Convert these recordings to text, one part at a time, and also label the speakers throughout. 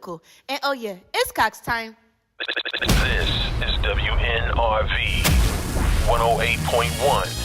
Speaker 1: local. And oh yeah, it's Cox time.
Speaker 2: This is WNRV 108.1.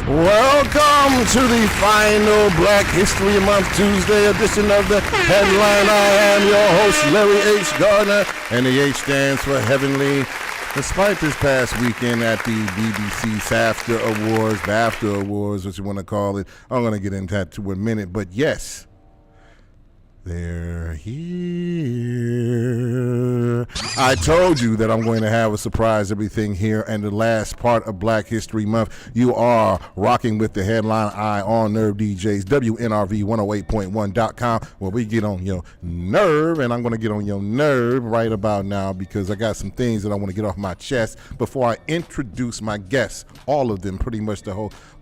Speaker 3: Welcome to the final Black History Month Tuesday edition of the Headline. I am your host, Larry H. Gardner, and the H stands for Heavenly. Despite this past weekend at the BBC BAFTA Awards, what you want to call it, I'm going to get into that in a minute, but yes, they're here. I told you that I'm going to have a surprise everything here, and the last part of Black History Month, you are rocking with the Headline Eye on Nerve DJs, WNRV108.1.com, where we get on your nerve, and I'm going to get on your nerve right about now because I got some things that I want to get off my chest before I introduce my guests. All of them, pretty much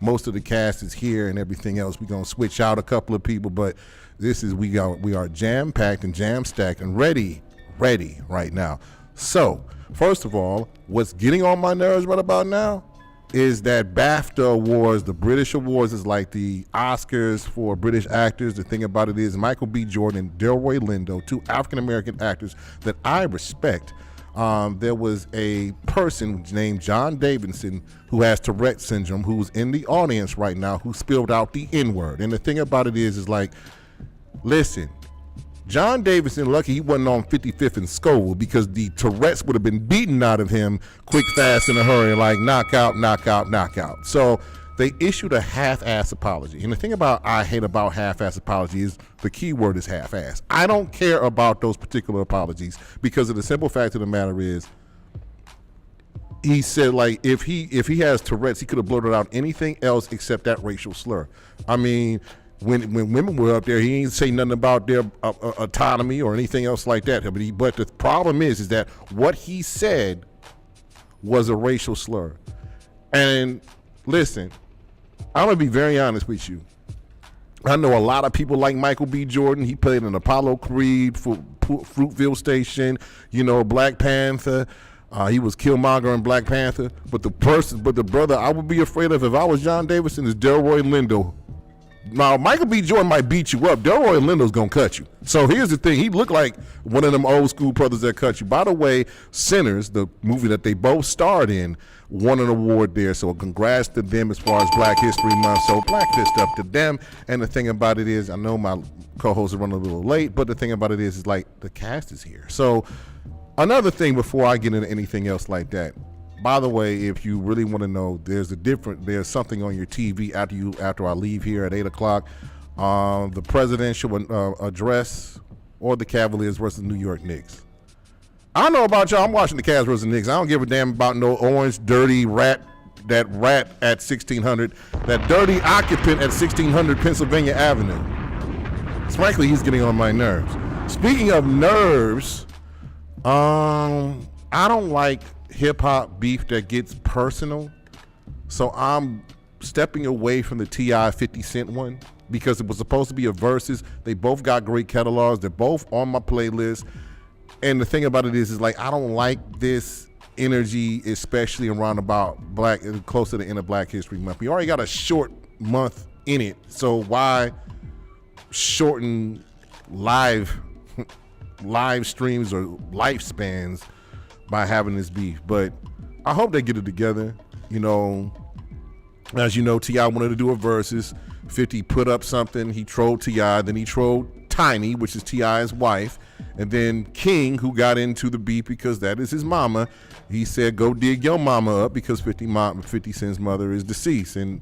Speaker 3: most of the cast is here and everything else. We're going to switch out a couple of people, but we are jam-packed and jam-stacked and ready right now. So, first of all, what's getting on my nerves right about now is that BAFTA Awards, the British Awards, is like the Oscars for British actors. The thing about it is Michael B. Jordan and Delroy Lindo, two African-American actors that I respect. There was a person named John Davidson who has Tourette syndrome who's in the audience right now who spilled out the N-word. And the thing about it is like, listen, John Davidson, lucky he wasn't on 55th and Scoville because the Tourette's would have been beaten out of him quick, fast, in a hurry, like knockout, knockout, knockout. So they issued a half-ass apology. And the thing I hate about half-ass apology is the key word is half-ass. I don't care about those particular apologies because of the simple fact of the matter is he said, like, if he has Tourette's, he could have blurted out anything else except that racial slur. I mean, when women were up there, he ain't say nothing about their autonomy or anything else like that. But the problem is that what he said was a racial slur. And listen, I'm gonna be very honest with you. I know a lot of people like Michael B. Jordan. He played in Apollo Creed, for Fruitville Station, Black Panther. He was Killmonger in Black Panther. But the brother I would be afraid of if I was John Davidson is Delroy Lindo. Now, Michael B. Jordan might beat you up. Delroy Lindo's going to cut you. So here's the thing. He looked like one of them old school brothers that cut you. By the way, Sinners, the movie that they both starred in, won an award there. So congrats to them as far as Black History Month. So Black Fist up to them. And the thing about it is, I know my co-hosts are running a little late, but the thing about it is like the cast is here. So another thing before I get into anything else like that, by the way, if you really want to know, there's something on your TV after I leave here at 8:00. The presidential address or the Cavaliers versus New York Knicks. I don't know about y'all. I'm watching the Cavs versus the Knicks. I don't give a damn about no orange, dirty rat. That rat at 1600. That dirty occupant at 1600 Pennsylvania Avenue. Frankly, he's getting on my nerves. Speaking of nerves, I don't like hip-hop beef that gets personal, so I'm stepping away from the T.I. 50 Cent one because it was supposed to be a versus. They both got great catalogs. They're both on my playlist, and the thing about it is like I don't like this energy, especially around about close to the end of Black History Month. We already got a short month in it, so why shorten live streams or lifespans by having this beef? But I hope they get it together. As you know, T.I. wanted to do a versus. 50 put up something. He trolled T.I. Then he trolled Tiny, which is T.I.'s wife, and then King, who got into the beef because that is his mama. He said, go dig your mama up because 50 Cent's mother is deceased. And,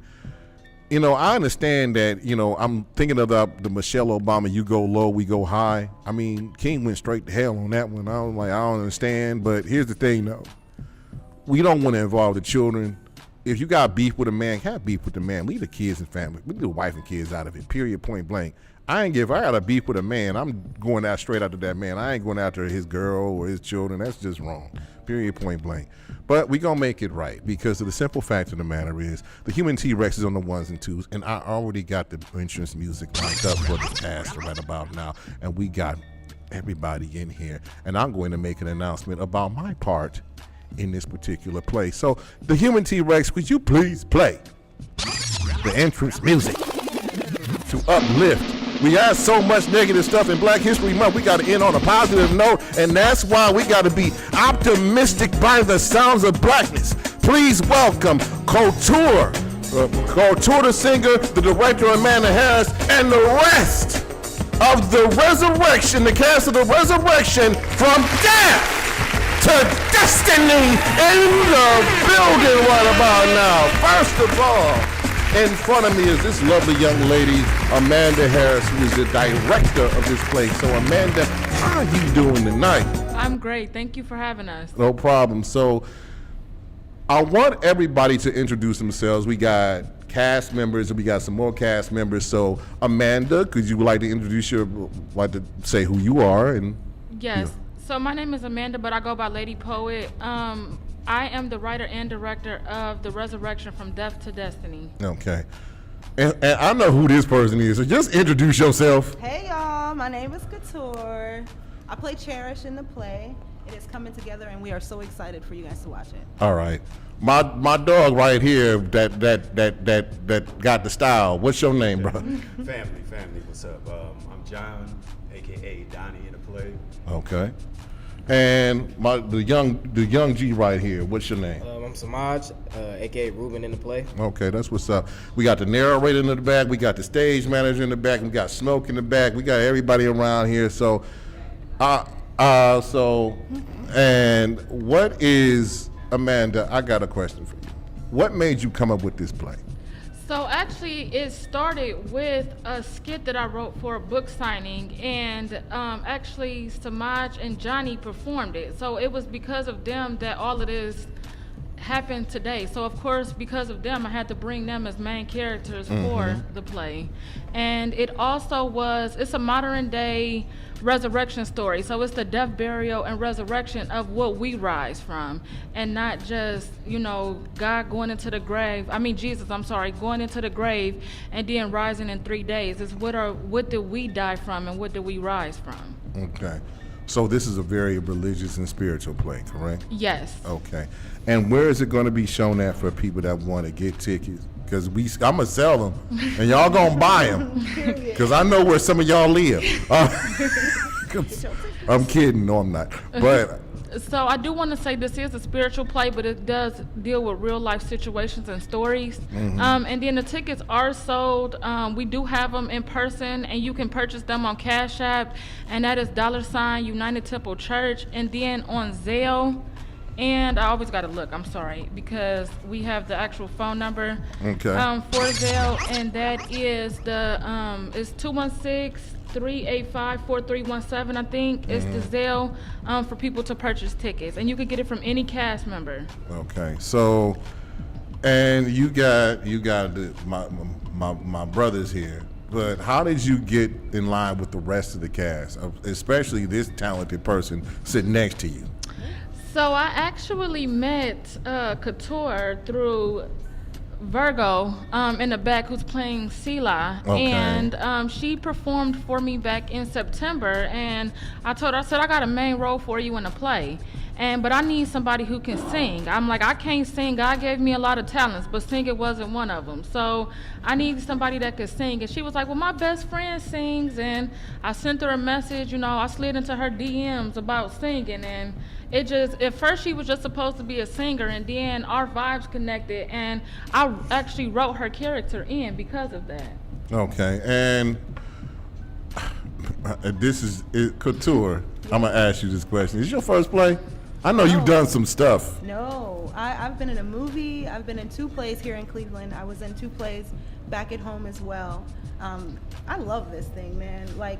Speaker 3: you know, I understand that, you know, I'm thinking of the Michelle Obama, you go low, we go high. I mean, King went straight to hell on that one. I was like, I don't understand. But here's the thing, though. We don't want to involve the children. If you got beef with a man, have beef with the man. Leave the kids and family. Leave the wife and kids out of it, period, point blank. If I got a beef with a man, I'm going out straight after that man. I ain't going after his girl or his children. That's just wrong, period, point blank. But we going to make it right because of the simple fact of the matter is the Human T-Rex is on the ones and twos, and I already got the entrance music lined up for the cast right about now, and we got everybody in here, and I'm going to make an announcement about my part in this particular play. So the Human T-Rex, could you please play the entrance music to uplift? We have so much negative stuff in Black History Month. We got to end on a positive note, and that's why we got to be optimistic by the sounds of blackness. Please welcome Couture, Couture the singer, the director Amanda Harris, and the rest of the Resurrection, the cast of the Resurrection from Death to Destiny in the building right about now. First of all, in front of me is this lovely young lady, Amanda Harris, who is the director of this play. So Amanda, how are you doing tonight?
Speaker 4: I'm great. Thank you for having us.
Speaker 3: No problem. So I want everybody to introduce themselves. We got cast members and we got some more cast members. So Amanda, could you like to say who you are? And
Speaker 4: yes. So my name is Amanda, but I go by Lady Poet. I am the writer and director of The Resurrection from Death to Destiny.
Speaker 3: Okay. And I know who this person is, so just introduce yourself.
Speaker 5: Hey y'all, my name is Couture. I play Cherish in the play. It is coming together and we are so excited for you guys to watch it.
Speaker 3: All right. My dog right here that got the style. What's your name, bro?
Speaker 6: Family, what's up? I'm John, aka Donnie in the play.
Speaker 3: Okay. And the young G right here. What's your name?
Speaker 7: I'm Samaj, aka Ruben in the play.
Speaker 3: Okay, that's what's up. We got the narrator in the back. We got the stage manager in the back. We got Smoke in the back. We got everybody around here. So, and what is, Amanda? I got a question for you. What made you come up with this play?
Speaker 4: So actually, it started with a skit that I wrote for a book signing, and actually Samaj and Johnny performed it. So it was because of them that all of this happened today. So of course, because of them, I had to bring them as main characters for the play. And it also it's a modern day resurrection story. So it's the death, burial, and resurrection of what we rise from, and not just, God going into the grave. Jesus, going into the grave and then rising in 3 days. It's what did we die from and what did we rise from?
Speaker 3: Okay. So this is a very religious and spiritual play, correct?
Speaker 4: Yes.
Speaker 3: Okay. And where is it going to be shown at for people that want to get tickets? Because I'm going to sell them, and y'all going to buy them. Because I know where some of y'all live. I'm kidding. No, I'm not. But
Speaker 4: so I do want to say this is a spiritual play, but it does deal with real life situations and stories. And then the tickets are sold. We do have them in person, and you can purchase them on Cash App, and that is $ United Temple Church, and then on Zelle. And I always got to look, I'm sorry, because we have the actual phone number for Zelle, and that is it's 216-385-4317, I think. It's the Zelle for people to purchase tickets, and you can get it from any cast member.
Speaker 3: Okay, so, and you got my brothers here, but how did you get in line with the rest of the cast, especially this talented person sitting next to you?
Speaker 4: So I actually met Couture through Virgo in the back, who's playing Sela.
Speaker 3: Okay.
Speaker 4: And she performed for me back in September, and I told her, I said, I got a main role for you in the play. But I need somebody who can sing. I'm like, I can't sing. God gave me a lot of talents, but singing wasn't one of them. So I need somebody that could sing. And she was like, well, my best friend sings. And I sent her a message, I slid into her DMs about singing. And it just, at first she was just supposed to be a singer, and then our vibes connected. And I actually wrote her character in because of that.
Speaker 3: Okay. And This is Couture. I'm gonna ask you this question. Is this your first play? I know you've done some stuff.
Speaker 5: No, I've been in a movie. I've been in 2 plays here in Cleveland. I was in 2 plays back at home as well. I love this thing, man. Like,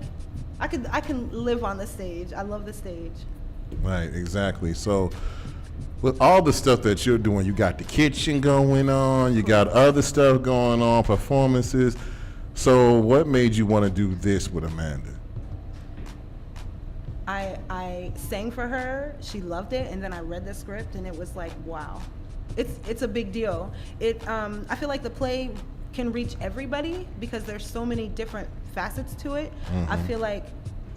Speaker 5: I can live on the stage. I love the stage.
Speaker 3: Right, exactly. So, with all the stuff that you're doing, you got the kitchen going on, you got other stuff going on, performances. So, what made you want to do this with Amanda?
Speaker 5: I sang for her. She loved it, and then I read the script, and it was like, wow, it's a big deal. I feel like the play can reach everybody because there's so many different facets to it. I feel like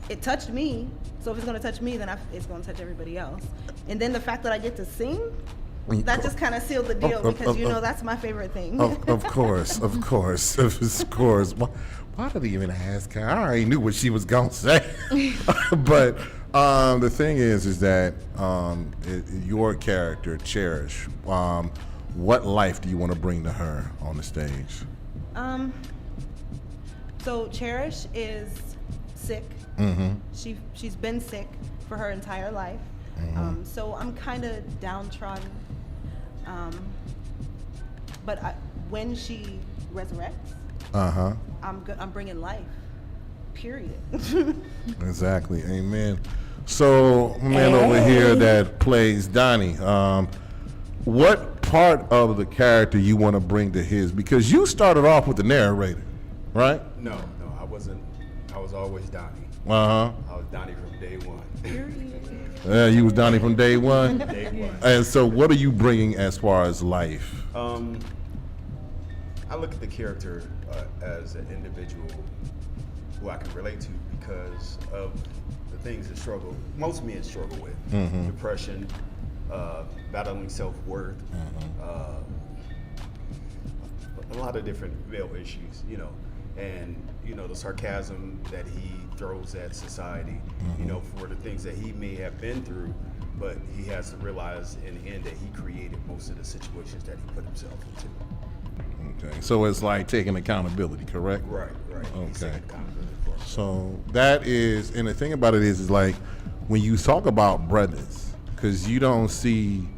Speaker 5: it touched me, so if it's going to touch me, then it's going to touch everybody else. And then the fact that I get to sing, that just kind of sealed the deal because that's my favorite thing.
Speaker 3: Of course. Why did he even ask her? I already knew what she was gonna say. But the thing is that your character, Cherish, what life do you want to bring to her on the stage?
Speaker 5: So Cherish is sick. She's been sick for her entire life. So I'm kind of downtrodden. But when she resurrects, I'm bringing life. Period.
Speaker 3: Exactly. Amen. So, man over here that plays Donnie, what part of the character you want to bring to his? Because you started off with the narrator, right?
Speaker 6: No, I wasn't. I was always Donnie.
Speaker 3: I
Speaker 6: was Donnie from day one.
Speaker 3: Yeah, you was Donnie from day one.
Speaker 6: Day one.
Speaker 3: And so, what are you bringing as far as life?
Speaker 6: I look at the character as an individual who I can relate to because of the things that most men struggle with. Depression, battling self-worth, a lot of different male issues, and the sarcasm that he throws at society, for the things that he may have been through, but he has to realize in the end that he created most of the situations that he put himself into.
Speaker 3: Okay, so it's like taking accountability, correct?
Speaker 6: Right. He's taking accountability for himself.
Speaker 3: So that is, and the thing about it is like when you talk about brothers, because you don't see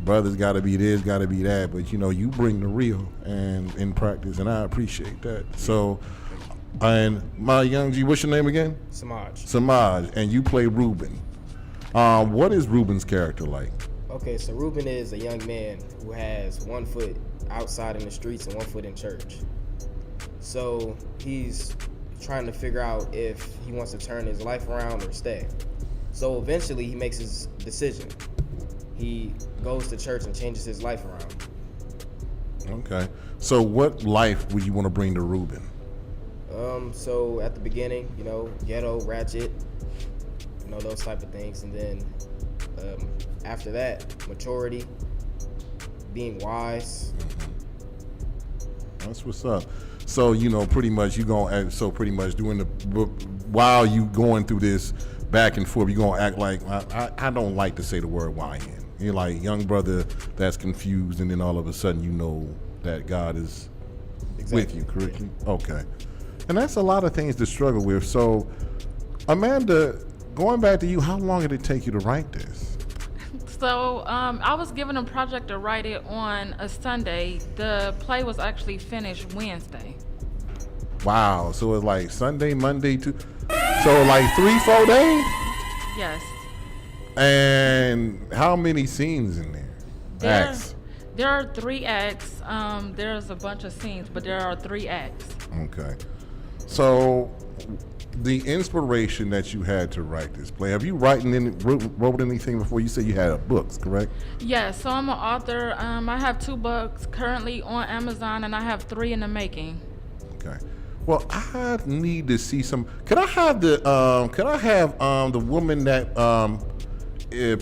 Speaker 3: brothers got to be this, got to be that, but you bring the real and in practice, and I appreciate that. So, and my young G, what's your name again? Samaj, and you play Ruben. What is Ruben's character like?
Speaker 7: Okay, so Ruben is a young man who has 1 foot outside in the streets and 1 foot in church. So he's trying to figure out if he wants to turn his life around or stay. So eventually he makes his decision. He goes to church and changes his life around.
Speaker 3: Okay. So what life would you want to bring to Ruben?
Speaker 7: So at the beginning, ghetto, ratchet, those type of things. And then after that, maturity, being wise.
Speaker 3: That's what's up. So pretty much pretty much doing while you going through this back and forth, you're gonna act like I don't like to say the word YN. You're like young brother that's confused, and then all of a sudden that God is with you, correctly? Okay. And that's a lot of things to struggle with. So, Amanda, going back to you, how long did it take you to write this?
Speaker 4: So I was given a project to write it on a Sunday. The play was actually finished Wednesday.
Speaker 3: Wow. So it's like Sunday, Monday, so like 3-4 days?
Speaker 4: Yes.
Speaker 3: And how many scenes in there?
Speaker 4: There are 3 acts. There's a bunch of scenes, but there are 3 acts.
Speaker 3: Okay. So the inspiration that you had to write this play, have you wrote anything before? You said you had books, correct?
Speaker 4: Yes, so I'm an author. I have 2 books currently on Amazon, and I have 3 in the making.
Speaker 3: Okay. Well, I need to see some. Could I have the woman that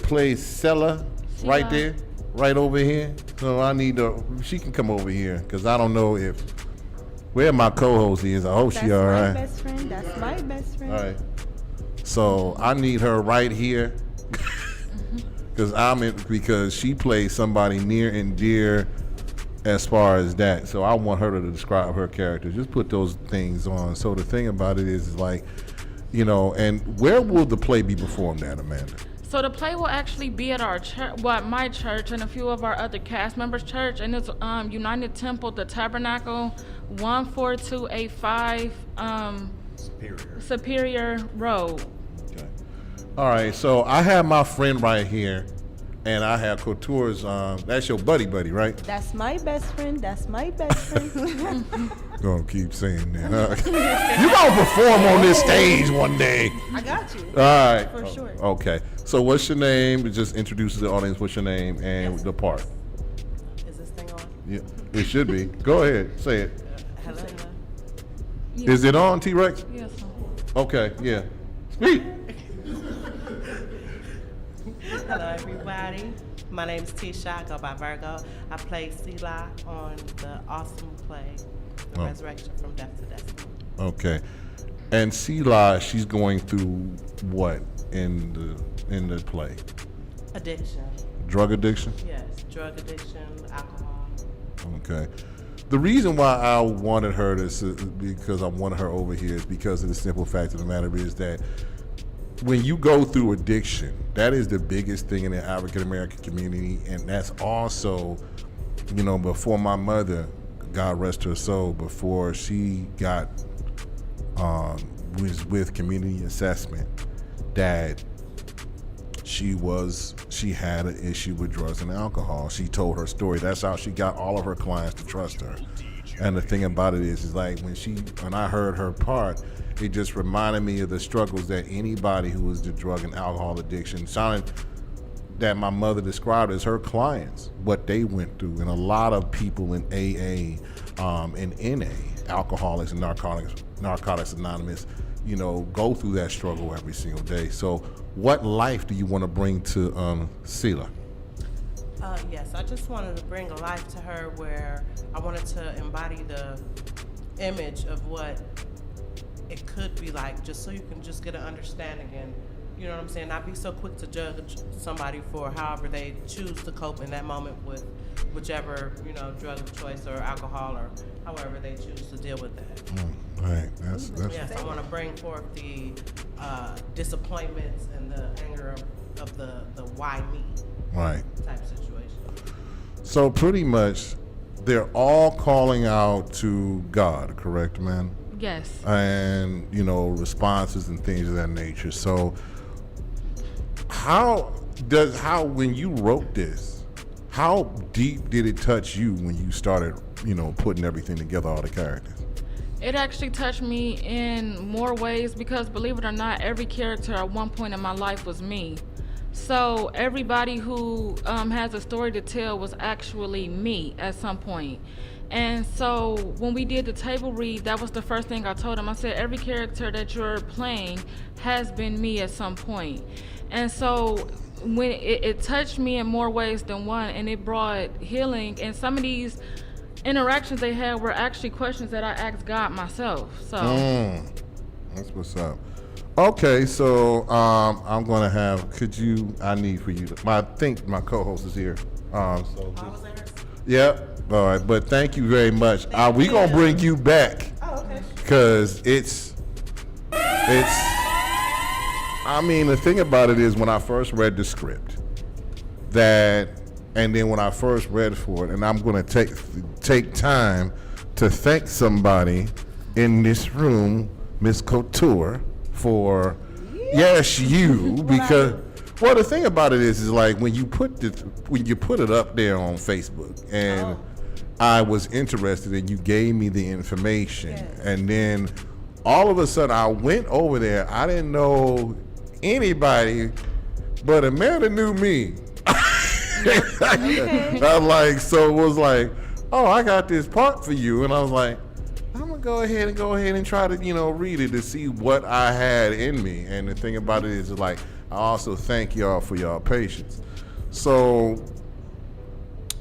Speaker 3: plays Sella right there, right over here? So I need she can come over here because I don't know where my co-host is. I hope she all right.
Speaker 5: That's my best friend.
Speaker 3: All right. So I need her right here because she plays somebody near and dear as far as that. So I want her to describe her character. Just put those things on. So the thing about it is like You know, and where will the play be performed at, Amanda?
Speaker 4: So the play will actually be at our church, my church, and a few of our other cast members' church, and it's United Temple, the Tabernacle, 14285 Superior Road.
Speaker 3: Okay. All right, so I have my friend right here, and I have Couture's. That's your buddy, right?
Speaker 5: That's my best friend. That's my best friend.
Speaker 3: Gonna keep saying that. Huh? You gonna perform on this stage one day.
Speaker 5: I got you.
Speaker 3: All right.
Speaker 5: For sure.
Speaker 3: Okay. So what's your name? Just introduce the audience. What's your name and the part?
Speaker 8: Is this thing on?
Speaker 3: Yeah, it should be. Go ahead. Say it.
Speaker 8: Hello.
Speaker 3: Is it on, T-Rex?
Speaker 4: Yes.
Speaker 3: Okay. Yeah. Speak.
Speaker 8: Hello, everybody. My name is Tisha. I go by Virgo. I play Sela on the awesome play, The
Speaker 3: Oh.
Speaker 8: Resurrection from Death to Destiny.
Speaker 3: Okay. And Sela, she's going through what in the play?
Speaker 8: Addiction.
Speaker 3: Drug addiction?
Speaker 8: Yes. Drug addiction, alcohol.
Speaker 3: Okay. The reason why I wanted her because I wanted her over here is because of the simple fact of the matter is that when you go through addiction, that is the biggest thing in the African American community, and that's also, before my mother, God rest her soul, before she got was with community assessment, that she had an issue with drugs and alcohol. She told her story. That's how she got all of her clients to trust her. And the thing about it is like when I heard her part, it just reminded me of the struggles that anybody who was the drug and alcohol addiction sounded that my mother described as her clients, what they went through. And a lot of people in AA and NA, Alcoholics and Narcotics Anonymous, go through that struggle every single day. So what life do you want to bring to Sela?
Speaker 8: Yes, I just wanted to bring a life to her where I wanted to embody the image of what it could be like, just so you can just get an understanding and, you know what I'm saying, not be so quick to judge somebody for however they choose to cope in that moment with whichever, drug of choice or alcohol or however they choose to deal with that.
Speaker 3: Right, that's
Speaker 8: Yes, I want to bring forth the disappointments and the anger of the why me
Speaker 3: right.
Speaker 8: type situation.
Speaker 3: So pretty much, they're all calling out to God, correct, man?
Speaker 4: Yes.
Speaker 3: And responses and things of that nature. So when you wrote this, how deep did it touch you when you started putting everything together, all the characters?
Speaker 4: It actually touched me in more ways because, believe it or not, every character at one point in my life was me. So everybody who has a story to tell was actually me at some point. And so when we did the table read, that was the first thing I told him. I said, every character that you're playing has been me at some point. And so when it touched me in more ways than one, and it brought healing. And some of these interactions they had were actually questions that I asked God myself. So
Speaker 3: that's what's up. Okay, so I'm gonna have. I need for you to. I think my co-host is here. Yep. All right, but thank you very much. We gonna bring you back.
Speaker 8: Oh, okay.
Speaker 3: Cause it's. I mean, the thing about it is when I first read the script, and then when I first read for it, and I'm gonna take time to thank somebody in this room, Miss Couture, for yes, you, because well, the thing about it is like when you put it up there on Facebook, and I was interested, and you gave me the information, and then all of a sudden I went over there. I didn't know anybody, but Amanda knew me. So it was like, oh, I got this part for you, and I was like, I'm gonna go ahead and try to read it to see what I had in me. And the thing about it is like, I also thank y'all for y'all patience. So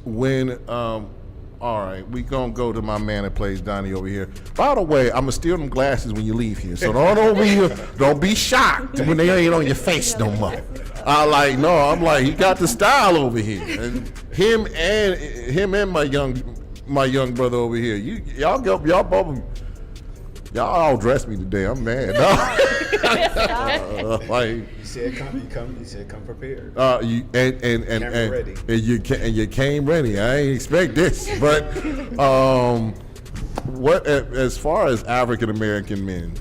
Speaker 3: when all right, we gonna go to my man that plays Donnie over here. By the way, I'm gonna steal them glasses when you leave here, so don't be shocked when they ain't on your face no more. I'm like, he got the style over here, and him and my young brother over here. Y'all all dressed me today. I'm mad. No. Like,
Speaker 6: You said you said come prepared.
Speaker 3: you
Speaker 6: Camera ready.
Speaker 3: and you came ready. I ain't expect this, but what as far as African American men,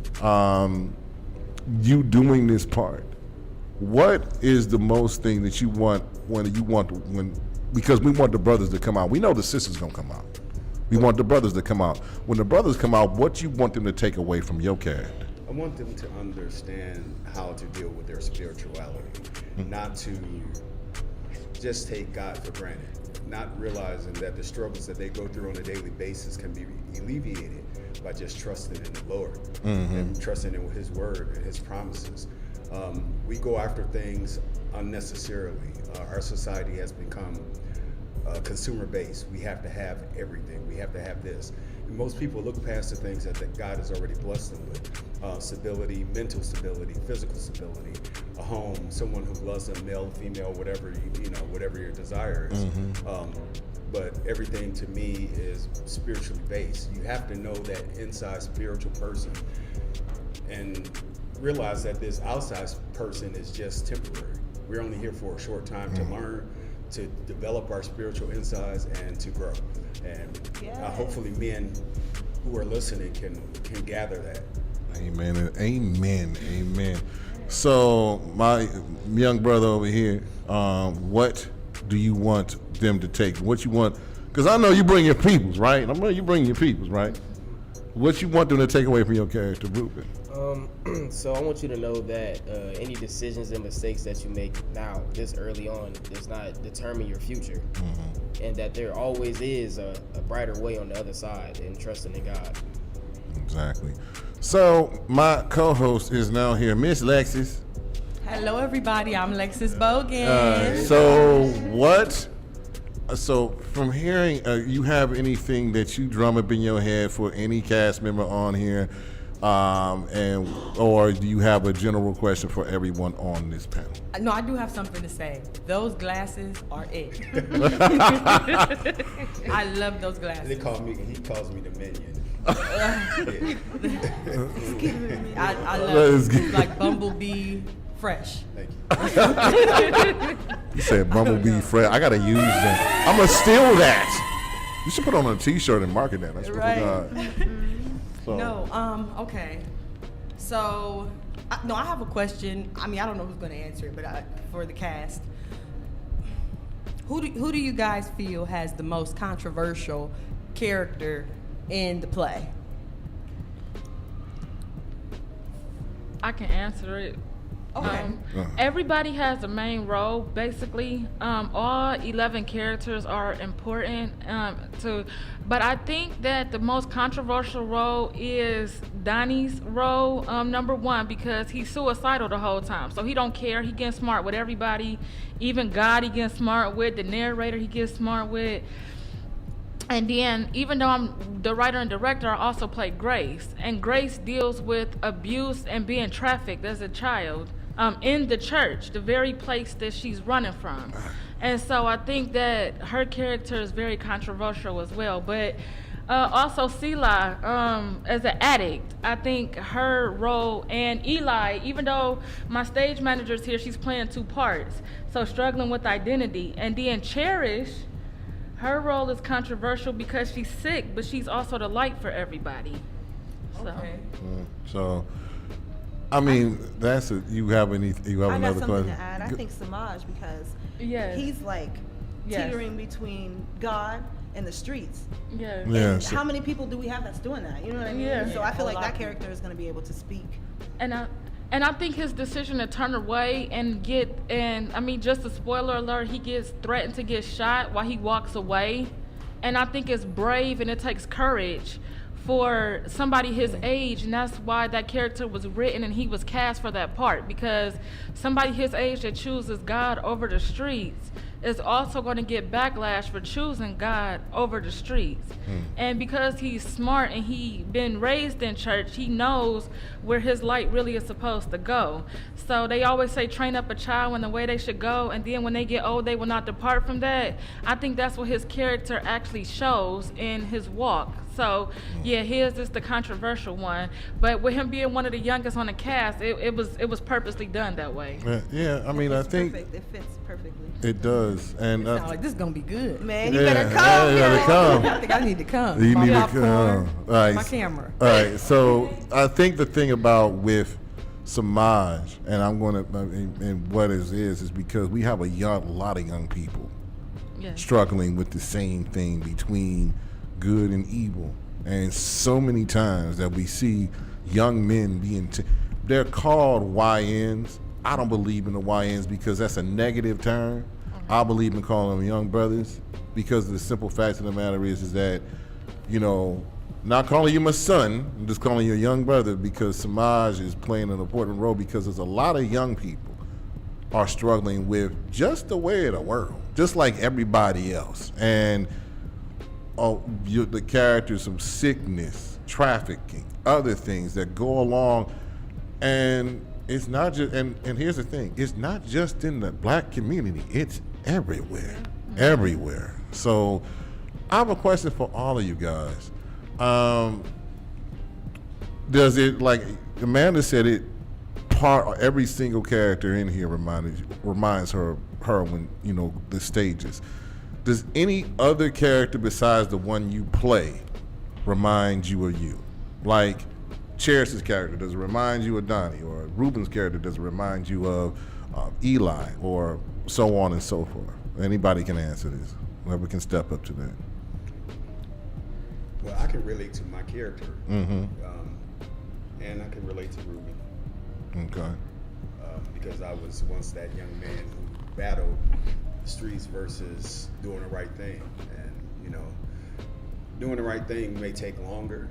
Speaker 3: you doing this part, what is the most thing that you want when because we want the brothers to come out. We know the sisters gonna come out. We want the brothers to come out. When the brothers come out, what you want them to take away from your character?
Speaker 6: I want them to understand how to deal with their spirituality, not to just take God for granted, not realizing that the struggles that they go through on a daily basis can be alleviated by just trusting in the Lord and trusting in His word and His promises. We go after things unnecessarily. Our society has become consumer based. We have to have everything. We have to have this. And most people look past the things that God has already blessed them with. Stability, mental stability, physical stability, a home, someone who loves them, male, female, whatever whatever your desire is. But everything to me is spiritually based. You have to know that inside spiritual person and realize that this outside person is just temporary. We're only here for a short time to learn, to develop our spiritual insides, and to grow. And hopefully men who are listening can gather that.
Speaker 3: Amen. Amen. Amen. So my young brother over here, what do you want them to take? What you want? Because I know you bring your peoples, right? I know you bring your peoples, right? What you want them to take away from your character, Ruben?
Speaker 7: So I want you to know that any decisions and mistakes that you make now, this early on, does not determine your future, and that there always is a brighter way on the other side, and trusting in God.
Speaker 3: Exactly. So my co-host is now here, Miss Lexis.
Speaker 9: Hello, everybody. I'm Lexis Bogan.
Speaker 3: So from hearing, you have anything that you drum up in your head for any cast member on here, or do you have a general question for everyone on this panel?
Speaker 9: No, I do have something to say. Those glasses are it. I love those glasses.
Speaker 6: He calls me the minion.
Speaker 9: I love it. Like Bumblebee fresh.
Speaker 6: Thank you.
Speaker 3: You said Bumblebee Fred. I gotta use that. I'm gonna steal that. You should put on a T-shirt and market that. That's
Speaker 9: Right.
Speaker 3: So.
Speaker 9: No, okay. So, I have a question. I mean, I don't know who's going to answer it, but for the cast, who do you guys feel has the most controversial character in the play?
Speaker 4: I can answer it.
Speaker 9: Okay.
Speaker 4: Everybody has a main role, basically. All 11 characters are important but I think that the most controversial role is Donnie's role, number one, because he's suicidal the whole time. So he don't care. He gets smart with everybody, even God he gets smart with, the narrator he gets smart with. And then, even though I'm the writer and director, I also play Grace. And Grace deals with abuse and being trafficked as a child in the church, the very place that she's running from. And so I think that her character is very controversial as well. But also Sela, as an addict, I think her role, and Eli, even though my stage manager's here, she's playing two parts. So struggling with identity. And then Cherish, her role is controversial because she's sick, but she's also the light for everybody. So.
Speaker 9: Okay.
Speaker 3: So, I mean, you have
Speaker 5: I
Speaker 3: another
Speaker 5: got something
Speaker 3: question?
Speaker 5: to add. I think Samaj, because
Speaker 4: Yes.
Speaker 5: he's like
Speaker 4: Yes.
Speaker 5: teetering between God and the streets.
Speaker 4: Yeah.
Speaker 3: Yeah.
Speaker 5: And
Speaker 3: so-
Speaker 5: how many people do we have that's doing that? You know what I mean?
Speaker 4: Yeah.
Speaker 5: So I feel like
Speaker 9: A lot
Speaker 5: that
Speaker 9: of
Speaker 5: character is going to be able to speak.
Speaker 4: And I think his decision to turn away and just a spoiler alert, he gets threatened to get shot while he walks away. And I think it's brave and it takes courage for somebody his age, and that's why that character was written and he was cast for that part, because somebody his age that chooses God over the streets is also going to get backlash for choosing God over the streets. And because he's smart and he been raised in church, he knows where his light really is supposed to go. So they always say train up a child in the way they should go, and then when they get old they will not depart from that. I think that's what his character actually shows in his walk. So yeah, his is the controversial one, but with him being one of the youngest on the cast, it was purposely done that way.
Speaker 3: Yeah, I mean, I
Speaker 5: It's
Speaker 3: think
Speaker 5: perfect. It fits perfectly.
Speaker 3: it does. And
Speaker 9: Sound like this is gonna be good.
Speaker 5: Man, you
Speaker 3: yeah,
Speaker 5: better come.
Speaker 3: you gotta come.
Speaker 9: I think I need to come.
Speaker 3: You
Speaker 9: My
Speaker 3: need to
Speaker 9: popcorn,
Speaker 3: come. All right.
Speaker 9: My camera.
Speaker 3: All right, so I think the thing about with Samaj, and I'm going to, and what is because we have a lot of young people
Speaker 4: Yes.
Speaker 3: struggling with the same thing between good and evil, and so many times that we see young men being, they're called YNs. I don't believe in the YNs because that's a negative term. I believe in calling them young brothers because the simple fact of the matter is that, you know, not calling you my son, I'm just calling you a young brother because Samaj is playing an important role because there's a lot of young people are struggling with just the way of the world, just like everybody else. And the characters of sickness, trafficking, other things that go along. And it's not just, and here's the thing, it's not just in the black community, it's everywhere, everywhere. So I have a question for all of you guys. Does it, like Amanda said, it every single character in here reminds her when, you know, the stages. Does any other character besides the one you play remind you of you? Like Cherish's character, does it remind you of Donnie? Or Ruben's character, does it remind you of Eli? Or so on and so forth? Anybody can answer this. Whoever can step up to that.
Speaker 6: Well, I can relate to my character,
Speaker 3: Mm-hmm.
Speaker 6: and I can relate to Ruben.
Speaker 3: Okay.
Speaker 6: Because I was once that young man who battled the streets versus doing the right thing. And, you know, doing the right thing may take longer,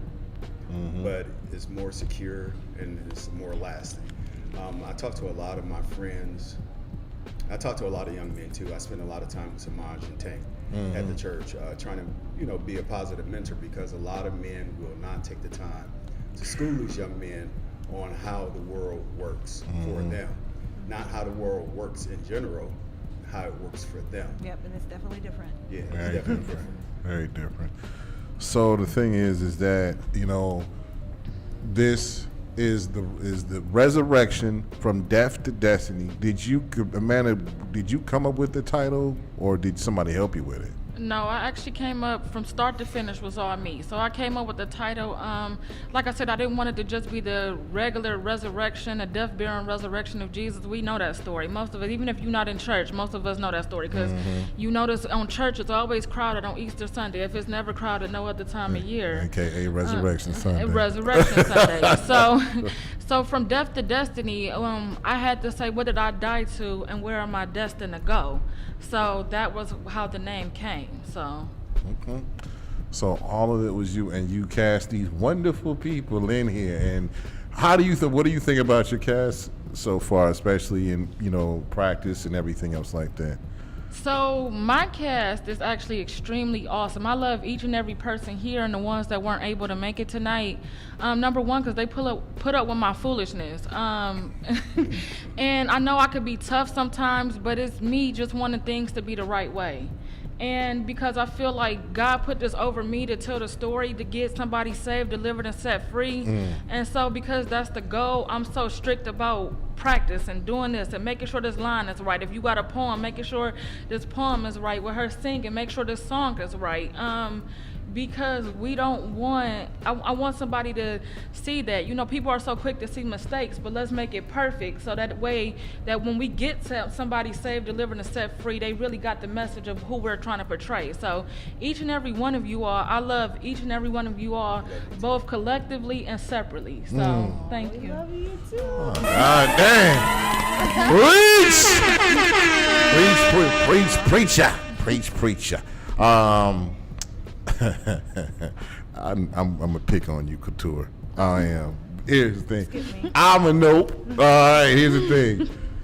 Speaker 6: but it's more secure and it's more lasting. I talk to a lot of my friends. I talk to a lot of young men too. I spend a lot of time with Samaj and Tank at the church, trying to, you know, be a positive mentor because a lot of men will not take the time to school these young men on how the world works for them, not how the world works in general, how it works for them.
Speaker 5: Yep, and it's definitely different.
Speaker 6: Yeah, it's
Speaker 3: Very
Speaker 6: definitely
Speaker 3: different.
Speaker 6: different.
Speaker 3: Very different. So the thing is that, you know, this is the resurrection from death to destiny. Amanda, did you come up with the title or did somebody help you with it?
Speaker 4: No, I actually came up from start to finish was all me. So I came up with the title. Like I said, I didn't want it to just be the regular resurrection, the death, burial, and resurrection of Jesus. We know that story. Most of us, even if you're not in church, most of us know that story because you notice on church it's always crowded on Easter Sunday. If it's never crowded no other time of year.
Speaker 3: AKA Resurrection Sunday.
Speaker 4: Resurrection Sunday. So from death to destiny, I had to say, what did I die to and where am I destined to go? So that was how the name came. So.
Speaker 3: Okay. So all of it was you, and you cast these wonderful people in here. And how do you what do you think about your cast so far, especially in, you know, practice and everything else like that?
Speaker 4: So my cast is actually extremely awesome. I love each and every person here and the ones that weren't able to make it tonight. Number one, because they put up with my foolishness. And I know I could be tough sometimes, but it's me just wanting things to be the right way. And because I feel like God put this over me to tell the story, to get somebody saved, delivered, and set free. And so because that's the goal, I'm so strict about practice and doing this and making sure this line is right. If you got a poem, making sure this poem is right. With her singing, make sure this song is right. Because we don't want, I want somebody to see that, you know, people are so quick to see mistakes, but let's make it perfect so that way that when we get somebody saved, delivered, and set free, they really got the message of who we're trying to portray. So each and every one of you all, I love each and every one of you all, both collectively and separately. So thank you.
Speaker 5: Love you too.
Speaker 3: God damn. Preacher. I'm gonna pick on you, Couture. I am. Here's the thing. I'm a nope. All right, here's the thing.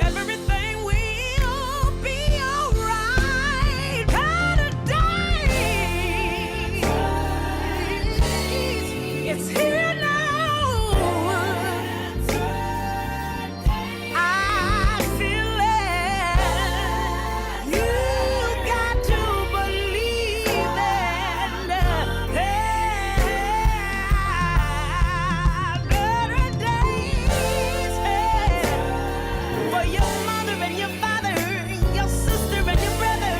Speaker 10: 'cause everything will be alright. Paradise, it's here now. I feel it. You got to believe it. Better days for your mother and your father, your sister and your brother.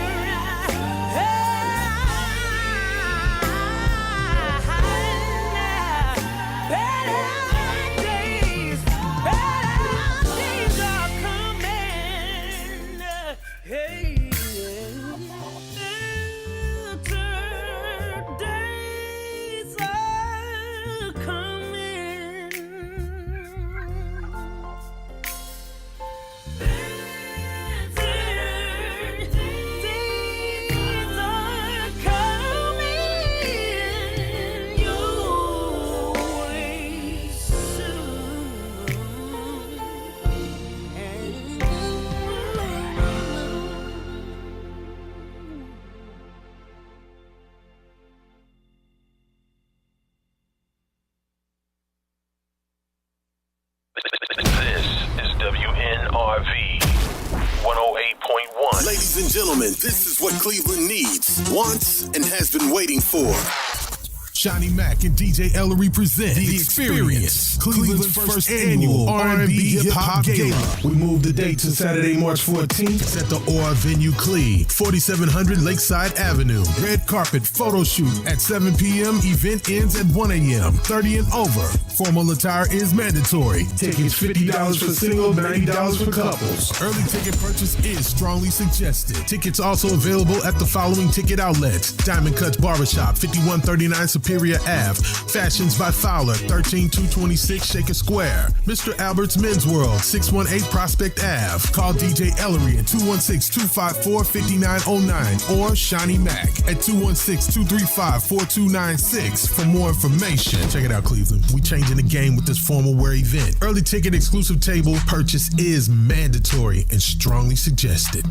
Speaker 10: Better days are coming. Hey, better days are coming.
Speaker 2: This is WNRV 108.1.
Speaker 11: Ladies and gentlemen, this is what Cleveland needs, wants, and has been waiting for. Johnny Mac and DJ Ellery present The Experience, Cleveland's first annual R&B hip-hop gala. We moved the date to Saturday, March 14th at the OR Venue Cleve, 4700 Lakeside Avenue. Red carpet photo shoot at 7 p.m. Event ends at 1 a.m. 30 and over. Formal attire is mandatory. Tickets $50 for single, $90 for couples. Early ticket purchase is strongly suggested. Tickets also available at the following ticket outlets: Diamond Cuts Barbershop, 5139 Superior Ave. Fashions by Fowler, 13226 Shaker Square. Mr. Albert's Men's World, 618 Prospect Ave. Call DJ Ellery at 216-254-5909 or Shawnee Mac at 216-235-4296 for more information. Check it out, Cleveland. We changing the game with this formal wear event. Early ticket exclusive table purchase is mandatory and strongly suggested.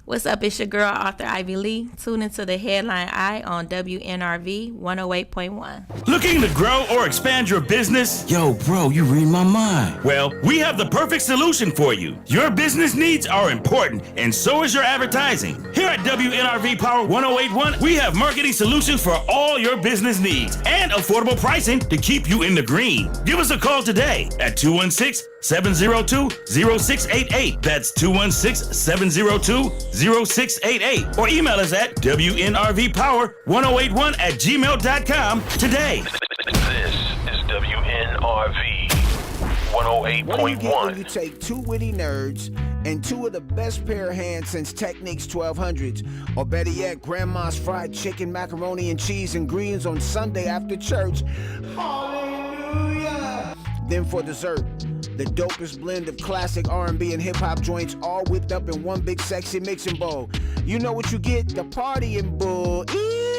Speaker 12: What's up? It's your girl, Author Ivy Lee. Tune into the Headline Eye on WNRV 108.1.
Speaker 13: Looking to grow or expand your business?
Speaker 14: Yo, bro, you read my mind.
Speaker 13: Well, we have the perfect solution for you. Your business needs are important, and so is your advertising. Here at WNRV Power 108.1, we have marketing solutions for all your business needs and affordable pricing to keep you in the green. Give us a call today at 216-702-0688. That's 216-702-0688. Or email us at WNRVPower1081@gmail.com today.
Speaker 2: This is WNRV 108.1.
Speaker 15: What do you get when you take two witty nerds and two of the best pair of hands since Technique's 1200s? Or better yet, Grandma's fried chicken, macaroni and cheese, and greens on Sunday after church. Hallelujah! Then for dessert, the dopest blend of classic R&B and hip-hop joints all whipped up in one big sexy mixing bowl. You know what you get? The partying bull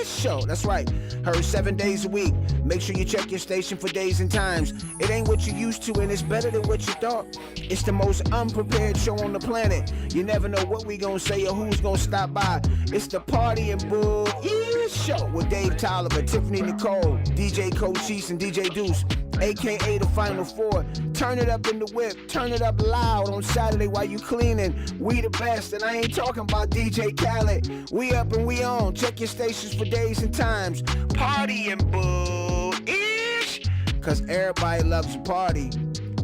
Speaker 15: show. That's right. Heard 7 days a week. Make sure you check your station for days and times. It ain't what you used to, and it's better than what you thought. It's the most unprepared show on the planet. You never know what we gonna say or who's gonna stop by. It's the Partying Bull show with Dave Tolliver, Tiffany Nicole, DJ Cochise, and DJ Deuce, aka the Final Four. Turn it up in the whip, turn it up loud on Saturday while you cleaning. We the best, and I ain't talking about DJ Khaled. We up and we on. Check your stations for days and times. Partying Bull-ish, cause everybody loves a party,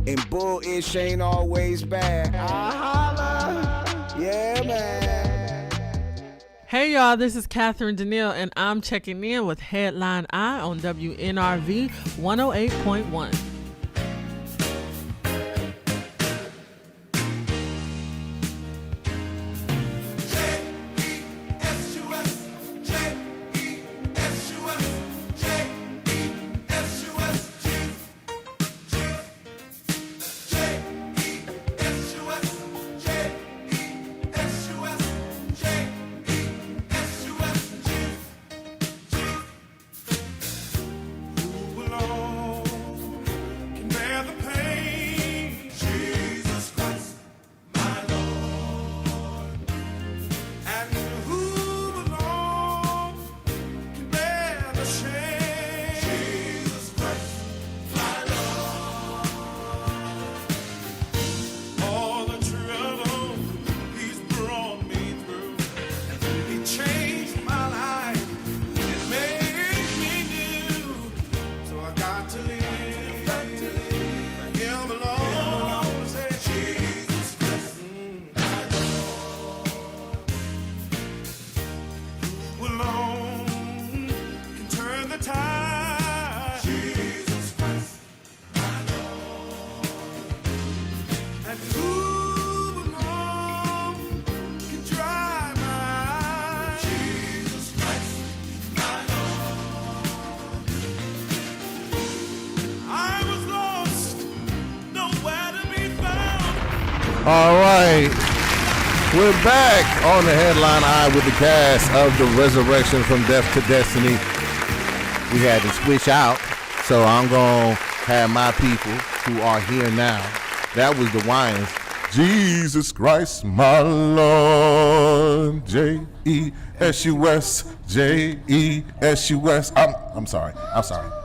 Speaker 15: and Bull-ish ain't always bad. Holla, yeah man.
Speaker 16: Hey y'all, this is Catherine Danielle, and I'm checking in with Headline Eye on WNRV 108.1.
Speaker 3: All right. We're back on the Headline Eye with the cast of The Resurrection from Death to Destiny. We had to switch out, so I'm going to have my people who are here now. That was the Wyans. Jesus Christ, my Lord. J-E-S-U-S. J-E-S-U-S. I'm sorry.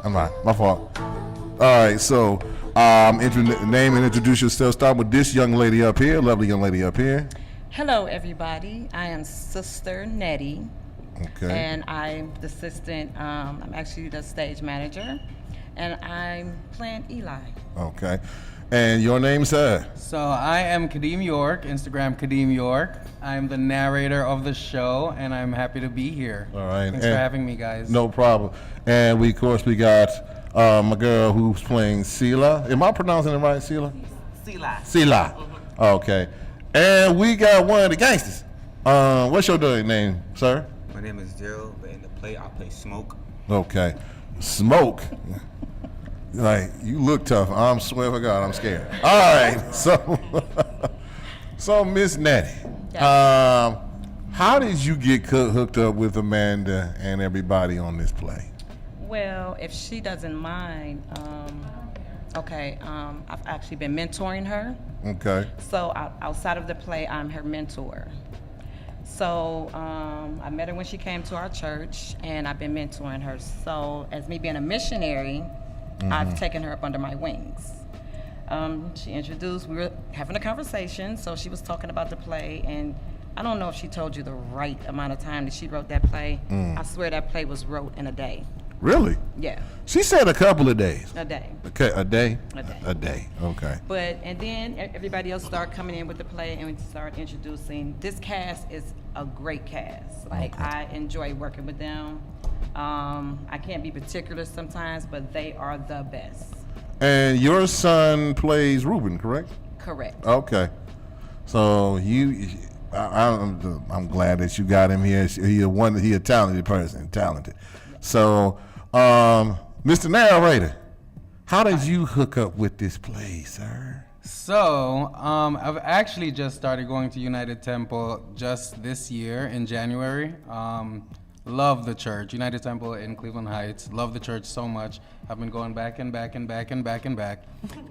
Speaker 3: I'm right. My fault. All right, so name and introduce yourself. Start with this young lady up here, lovely young lady up here.
Speaker 17: Hello, everybody. I am Sister Nettie.
Speaker 3: Okay.
Speaker 17: And I'm the assistant. I'm actually the stage manager, and I'm playing Eli.
Speaker 3: Okay. And your name, sir?
Speaker 18: So I am Kadeem York, Instagram Kadeem York. I'm the narrator of the show, and I'm happy to be here.
Speaker 3: All right.
Speaker 18: Thanks for having me, guys.
Speaker 3: No problem. And we, of course, we got my girl who's playing Sela. Am I pronouncing it right, Sela? Sela. Okay. And we got one of the gangsters. What's your name, sir?
Speaker 19: My name is Daryl, but in the play, I play Smoke.
Speaker 3: Okay. Smoke. Like, you look tough. I'm swear to God, I'm scared. All right. So Miss Nettie, how did you get hooked up with Amanda and everybody on this play?
Speaker 17: Well, if she doesn't mind, I've actually been mentoring her.
Speaker 3: Okay.
Speaker 17: So outside of the play, I'm her mentor. So I met her when she came to our church, and I've been mentoring her. So as me being a missionary, I've taken her up under my wings. She introduced, we were having a conversation, so she was talking about the play, and I don't know if she told you the right amount of time that she wrote that play. I swear that play was wrote in a day.
Speaker 3: Really?
Speaker 17: Yeah.
Speaker 3: She said a couple of days.
Speaker 17: A day.
Speaker 3: Okay, a day?
Speaker 17: A day.
Speaker 3: A day, okay.
Speaker 17: And then everybody else started coming in with the play, and we started introducing. This cast is a great cast. Like, I enjoy working with them. I can't be particular sometimes, but they are the best.
Speaker 3: And your son plays Ruben, correct?
Speaker 17: Correct.
Speaker 3: Okay. So I'm glad that you got him here. He a talented person, talented. So, Mr. Narrator, how did you hook up with this play, sir?
Speaker 18: So, I've actually just started going to United Temple just this year in January. Love the church, United Temple in Cleveland Heights. Love the church so much. I've been going back and back and back and back and back.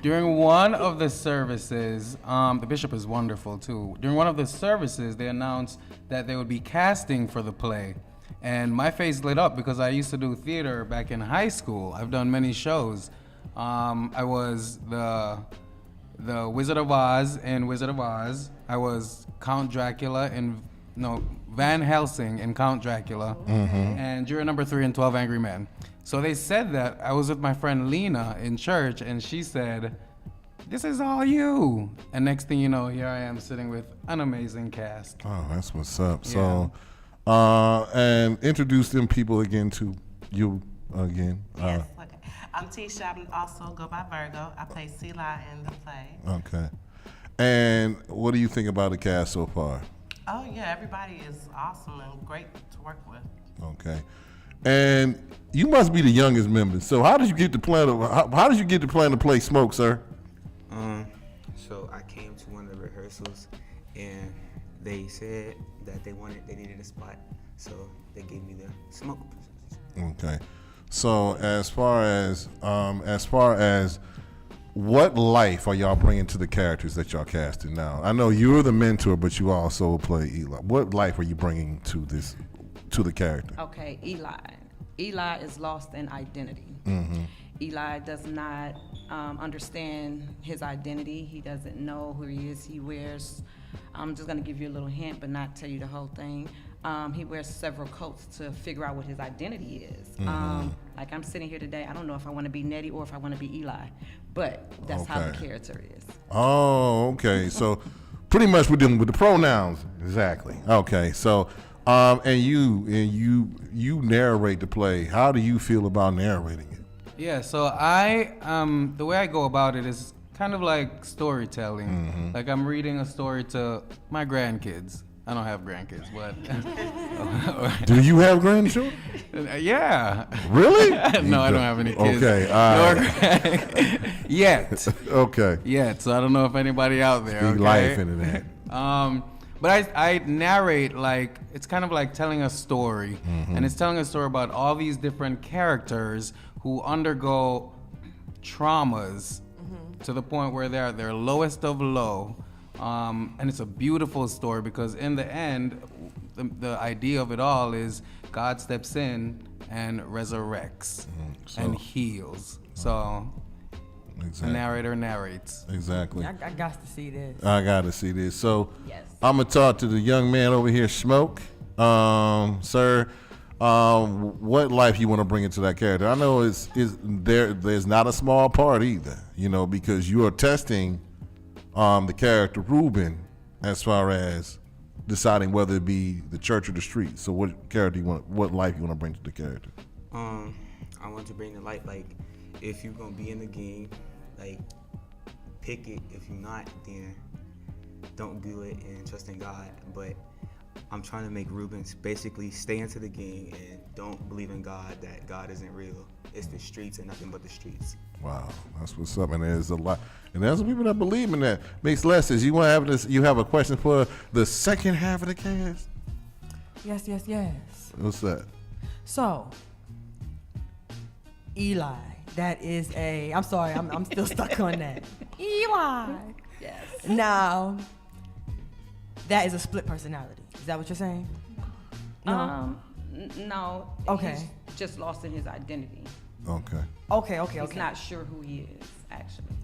Speaker 18: During one of the services, the bishop is wonderful too. During one of the services, they announced that they would be casting for the play. And my face lit up because I used to do theater back in high school. I've done many shows. I was the Wizard of Oz in Wizard of Oz. I was Count Dracula in Van Helsing in Count Dracula, and Juror Number 3 in 12 Angry Men. So they said that I was with my friend Lena in church, and she said, "This is all you." And next thing you know, here I am sitting with an amazing cast.
Speaker 3: Oh, that's what's up.
Speaker 18: Yeah.
Speaker 3: So, and introduce them people again to you again.
Speaker 8: Yes, okay. I'm Tisha. I also go by Virgo. I play Sela in the play.
Speaker 3: Okay. And what do you think about the cast so far?
Speaker 8: Oh yeah, everybody is awesome and great to work with.
Speaker 3: Okay. And you must be the youngest member. So how did you get to plan to play Smoke, sir?
Speaker 19: So I came to one of the rehearsals, and they said that they needed a spot, so they gave me the Smoke position.
Speaker 3: Okay. So as far as what life are y'all bringing to the characters that y'all casting now? I know you're the mentor, but you also play Eli. What life are you bringing to the character?
Speaker 17: Okay, Eli. Eli is lost in identity. Eli does not understand his identity. He doesn't know who he is. He wears, I'm just going to give you a little hint, but not tell you the whole thing. He wears several coats to figure out what his identity is. Like I'm sitting here today, I don't know if I want to be Nettie or if I want to be Eli, but that's how the character is.
Speaker 3: Oh, okay. So pretty much we're dealing with the pronouns. Exactly. Okay. So, and you narrate the play. How do you feel about narrating it?
Speaker 18: Yeah, so the way I go about it is kind of like storytelling. Like I'm reading a story to my grandkids. I don't have grandkids, but
Speaker 3: Do you have grandchildren?
Speaker 18: Yeah.
Speaker 3: Really?
Speaker 18: No, I don't have any kids.
Speaker 3: Okay, all right.
Speaker 18: Yet.
Speaker 3: Okay.
Speaker 18: Yet. So I don't know if anybody out there.
Speaker 3: Big
Speaker 18: Okay?
Speaker 3: life into that.
Speaker 18: But I narrate like it's kind of like telling a story, and it's telling a story about all these different characters who undergo traumas to the point where they're at their lowest of low. And it's a beautiful story because in the end, the idea of it all is God steps in and resurrects and heals. So the narrator narrates.
Speaker 3: Exactly.
Speaker 9: I got to see this.
Speaker 3: I got to see this. So
Speaker 9: Yes.
Speaker 3: I'm going to talk to the young man over here, Smoke. Sir, what life you want to bring into that character? I know there's not a small part either, because you are testing the character Reuben as far as deciding whether it be the church or the street. So what life you want to bring to the character?
Speaker 19: I want to bring the light, like, if you're going to be in the game, like, pick it. If you're not, then don't do it and trust in God. But I'm trying to make Reuben basically stay into the game and don't believe in God, that God isn't real. It's the streets and nothing but the streets.
Speaker 3: Wow, that's what's up, and there's a lot, and there's some people that believe in that. Makes less sense. You want to have this? You have a question for the second half of the cast?
Speaker 9: Yes.
Speaker 3: What's that?
Speaker 9: So, Eli, that is I'm sorry, I'm still stuck on that. Eli.
Speaker 17: Yes.
Speaker 9: Now, that is a split personality. Is that what you're saying? No.
Speaker 17: No.
Speaker 9: Okay.
Speaker 17: He's just lost in his identity.
Speaker 3: Okay.
Speaker 17: He's not sure who he is, actually.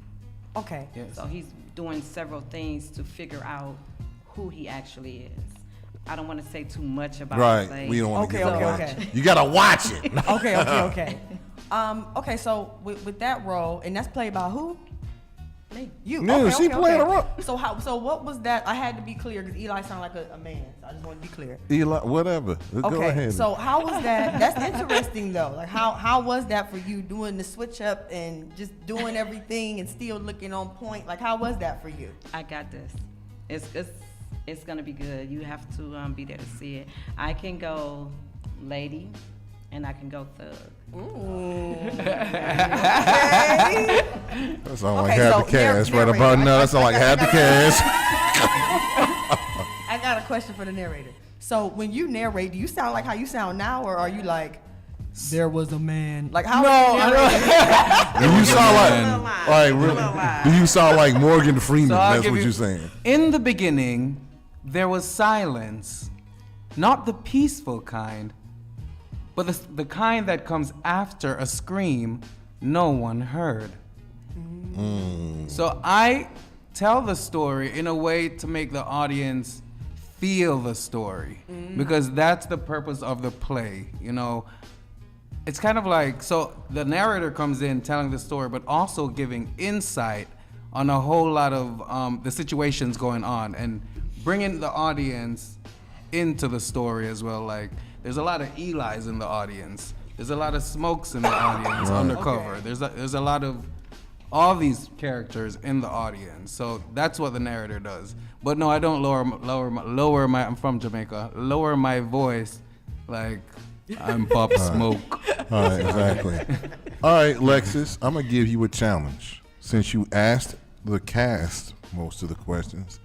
Speaker 9: Okay.
Speaker 18: Yes.
Speaker 17: So he's doing several things to figure out who he actually is. I don't want to say too much about it.
Speaker 3: Right. We don't want to
Speaker 9: Okay.
Speaker 3: You gotta watch it.
Speaker 9: Okay. Okay. So with that role, and that's played by who?
Speaker 17: Me.
Speaker 9: You.
Speaker 3: No,
Speaker 9: Okay,
Speaker 3: she playing a role.
Speaker 9: So what was that? I had to be clear because Eli sounded like a man. So I just want to be clear.
Speaker 3: Eli, whatever. Go
Speaker 9: Okay.
Speaker 3: ahead.
Speaker 9: So how was that? That's interesting though. Like how was that for you doing the switch up and just doing everything and still looking on point? Like how was that for you?
Speaker 17: I got this. It's gonna be good. You have to be there to see it. I can go lady, and I can go thug.
Speaker 9: Ooh.
Speaker 3: That sounds like half the cast right about now. That sounds like half the cast.
Speaker 9: I got a question for the narrator. So when you narrate, do you sound like how you sound now, or are you like, there was a man? Like how?
Speaker 3: Do you sound like do you sound like Morgan Freeman? That's what you're saying.
Speaker 18: In the beginning, there was silence, not the peaceful kind, but the kind that comes after a scream no one heard. So I tell the story in a way to make the audience feel the story, because that's the purpose of the play. It's kind of like, so the narrator comes in telling the story, but also giving insight on a whole lot of the situations going on and bringing the audience into the story as well. Like, there's a lot of Eli's in the audience. There's a lot of Smokes in the audience undercover. Okay. There's a lot of all these characters in the audience. So that's what the narrator does. But no, I don't lower my I'm from Jamaica. Lower my voice like I'm Pop Smoke.
Speaker 3: All right, exactly. All right, Lexus, I'm gonna give you a challenge. Since you asked the cast most of the questions,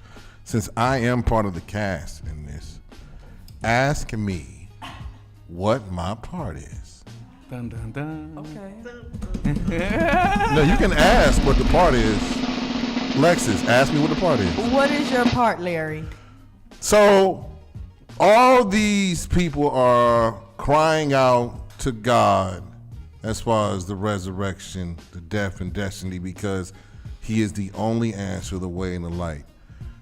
Speaker 3: since I am part of the cast in this, ask me what my part is.
Speaker 18: Dun, dun, dun.
Speaker 9: Okay.
Speaker 3: No, you can ask what the part is. Lexus, ask me what the part is.
Speaker 9: What is your part, Larry?
Speaker 3: So, all these people are crying out to God as far as the resurrection, the death, and destiny, because He is the only answer, the way, and the light.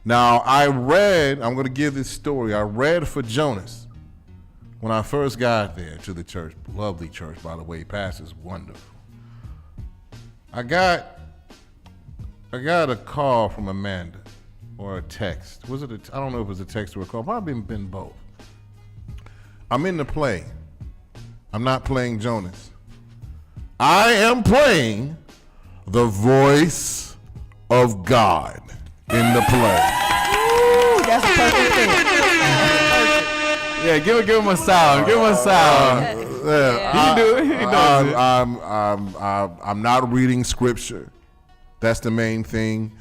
Speaker 3: Now, I'm going to give this story. I read for Jonas when I first got there to the church. Lovely church, by the way. Pastor's wonderful. I got a call from Amanda, or a text. I don't know if it was a text or a call. Probably been both. I'm in the play. I'm not playing Jonas. I am playing the voice of God in the play.
Speaker 9: that's a perfect fit.
Speaker 18: Yeah, give him a sound. Give him a sound.
Speaker 3: Yeah,
Speaker 18: He does it.
Speaker 3: I'm not reading scripture. That's the main thing.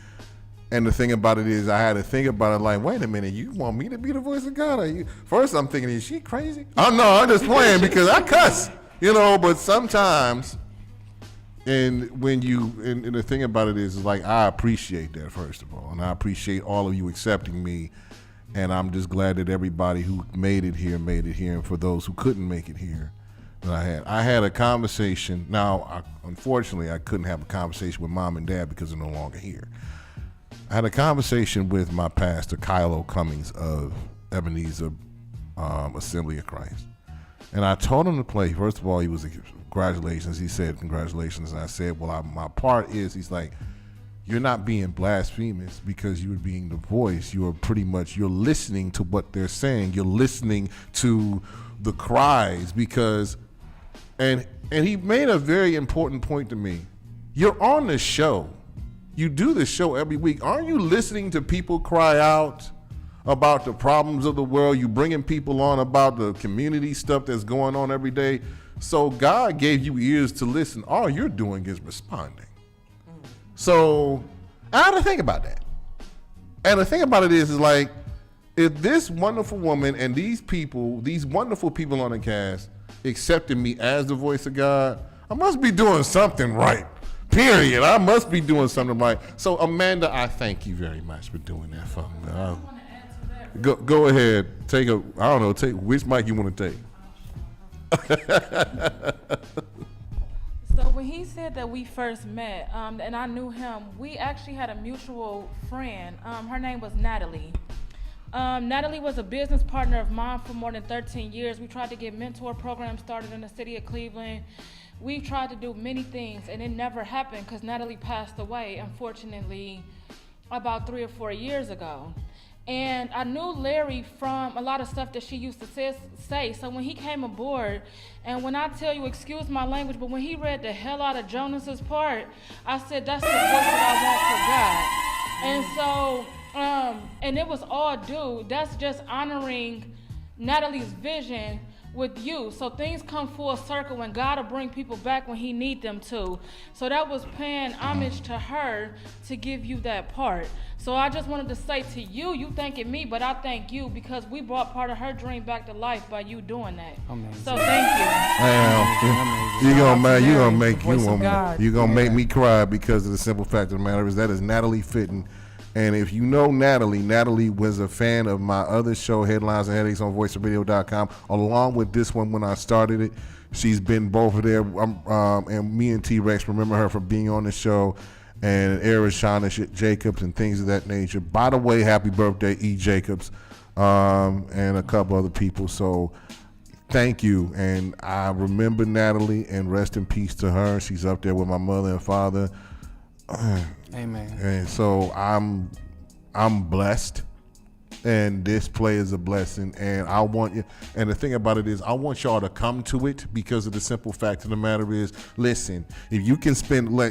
Speaker 3: And the thing about it is, I had to think about it like, wait a minute, you want me to be the voice of God? First, I'm thinking, is she crazy? Oh, no, I'm just playing because I cuss, but sometimes, and the thing about it is like, I appreciate that, first of all, and I appreciate all of you accepting me, and I'm just glad that everybody who made it here, and for those who couldn't make it here, that I had a conversation. Now, unfortunately, I couldn't have a conversation with mom and dad because they're no longer here. I had a conversation with my pastor, Kylo Cummings of Ebenezer Assembly of Christ. And I told him to play. First of all, he was like, congratulations. He said, congratulations. And I said, well, my part is, he's like, you're not being blasphemous because you're being the voice. You're listening to what they're saying. You're listening to the cries because, and he made a very important point to me. You're on the show. You do this show every week. Aren't you listening to people cry out about the problems of the world? You bringing people on about the community stuff that's going on every day. So God gave you ears to listen. All you're doing is responding. So I had to think about that. And the thing about it is like, if this wonderful woman and these wonderful people on the cast accepted me as the voice of God, I must be doing something right. Period. I must be doing something right. So, Amanda, I thank you very much for doing that for me. Go ahead. Take which mic you want to take.
Speaker 4: So when he said that we first met, and I knew him, we actually had a mutual friend. Her name was Natalie. Natalie was a business partner of mine for more than 13 years. We tried to get mentor programs started in the city of Cleveland. We tried to do many things, and it never happened because Natalie passed away, unfortunately, about 3 or 4 years ago. And I knew Larry from a lot of stuff that she used to say. So when he came aboard, and when I tell you, excuse my language, but when he read the hell out of Jonas's part, I said, that's the voice that I want for God. And so, and it was all due. That's just honoring Natalie's vision with you. So things come full circle, and God will bring people back when he need them to. So that was paying homage to her to give you that part. So I just wanted to say to you, you thanking me, but I thank you because we brought part of her dream back to life by you doing that. Amazing. So thank you.
Speaker 3: You're gonna make me cry because of the simple fact of the matter is that is Natalie Fitton. And if you know Natalie was a fan of my other show, Headlines and Headaches on voiceofradio.com, along with this one when I started it. She's been both of there. And me and T-Rex remember her from being on the show, and Arishana Jacobs and things of that nature. By the way, happy birthday, E. Jacobs, and a couple other people. So thank you. And I remember Natalie, and rest in peace to her. She's up there with my mother and father.
Speaker 18: Amen.
Speaker 3: And so I'm blessed, and this play is a blessing, and I want you, and the thing about it is I want y'all to come to it because of the simple fact of the matter is, listen, if you can spend, I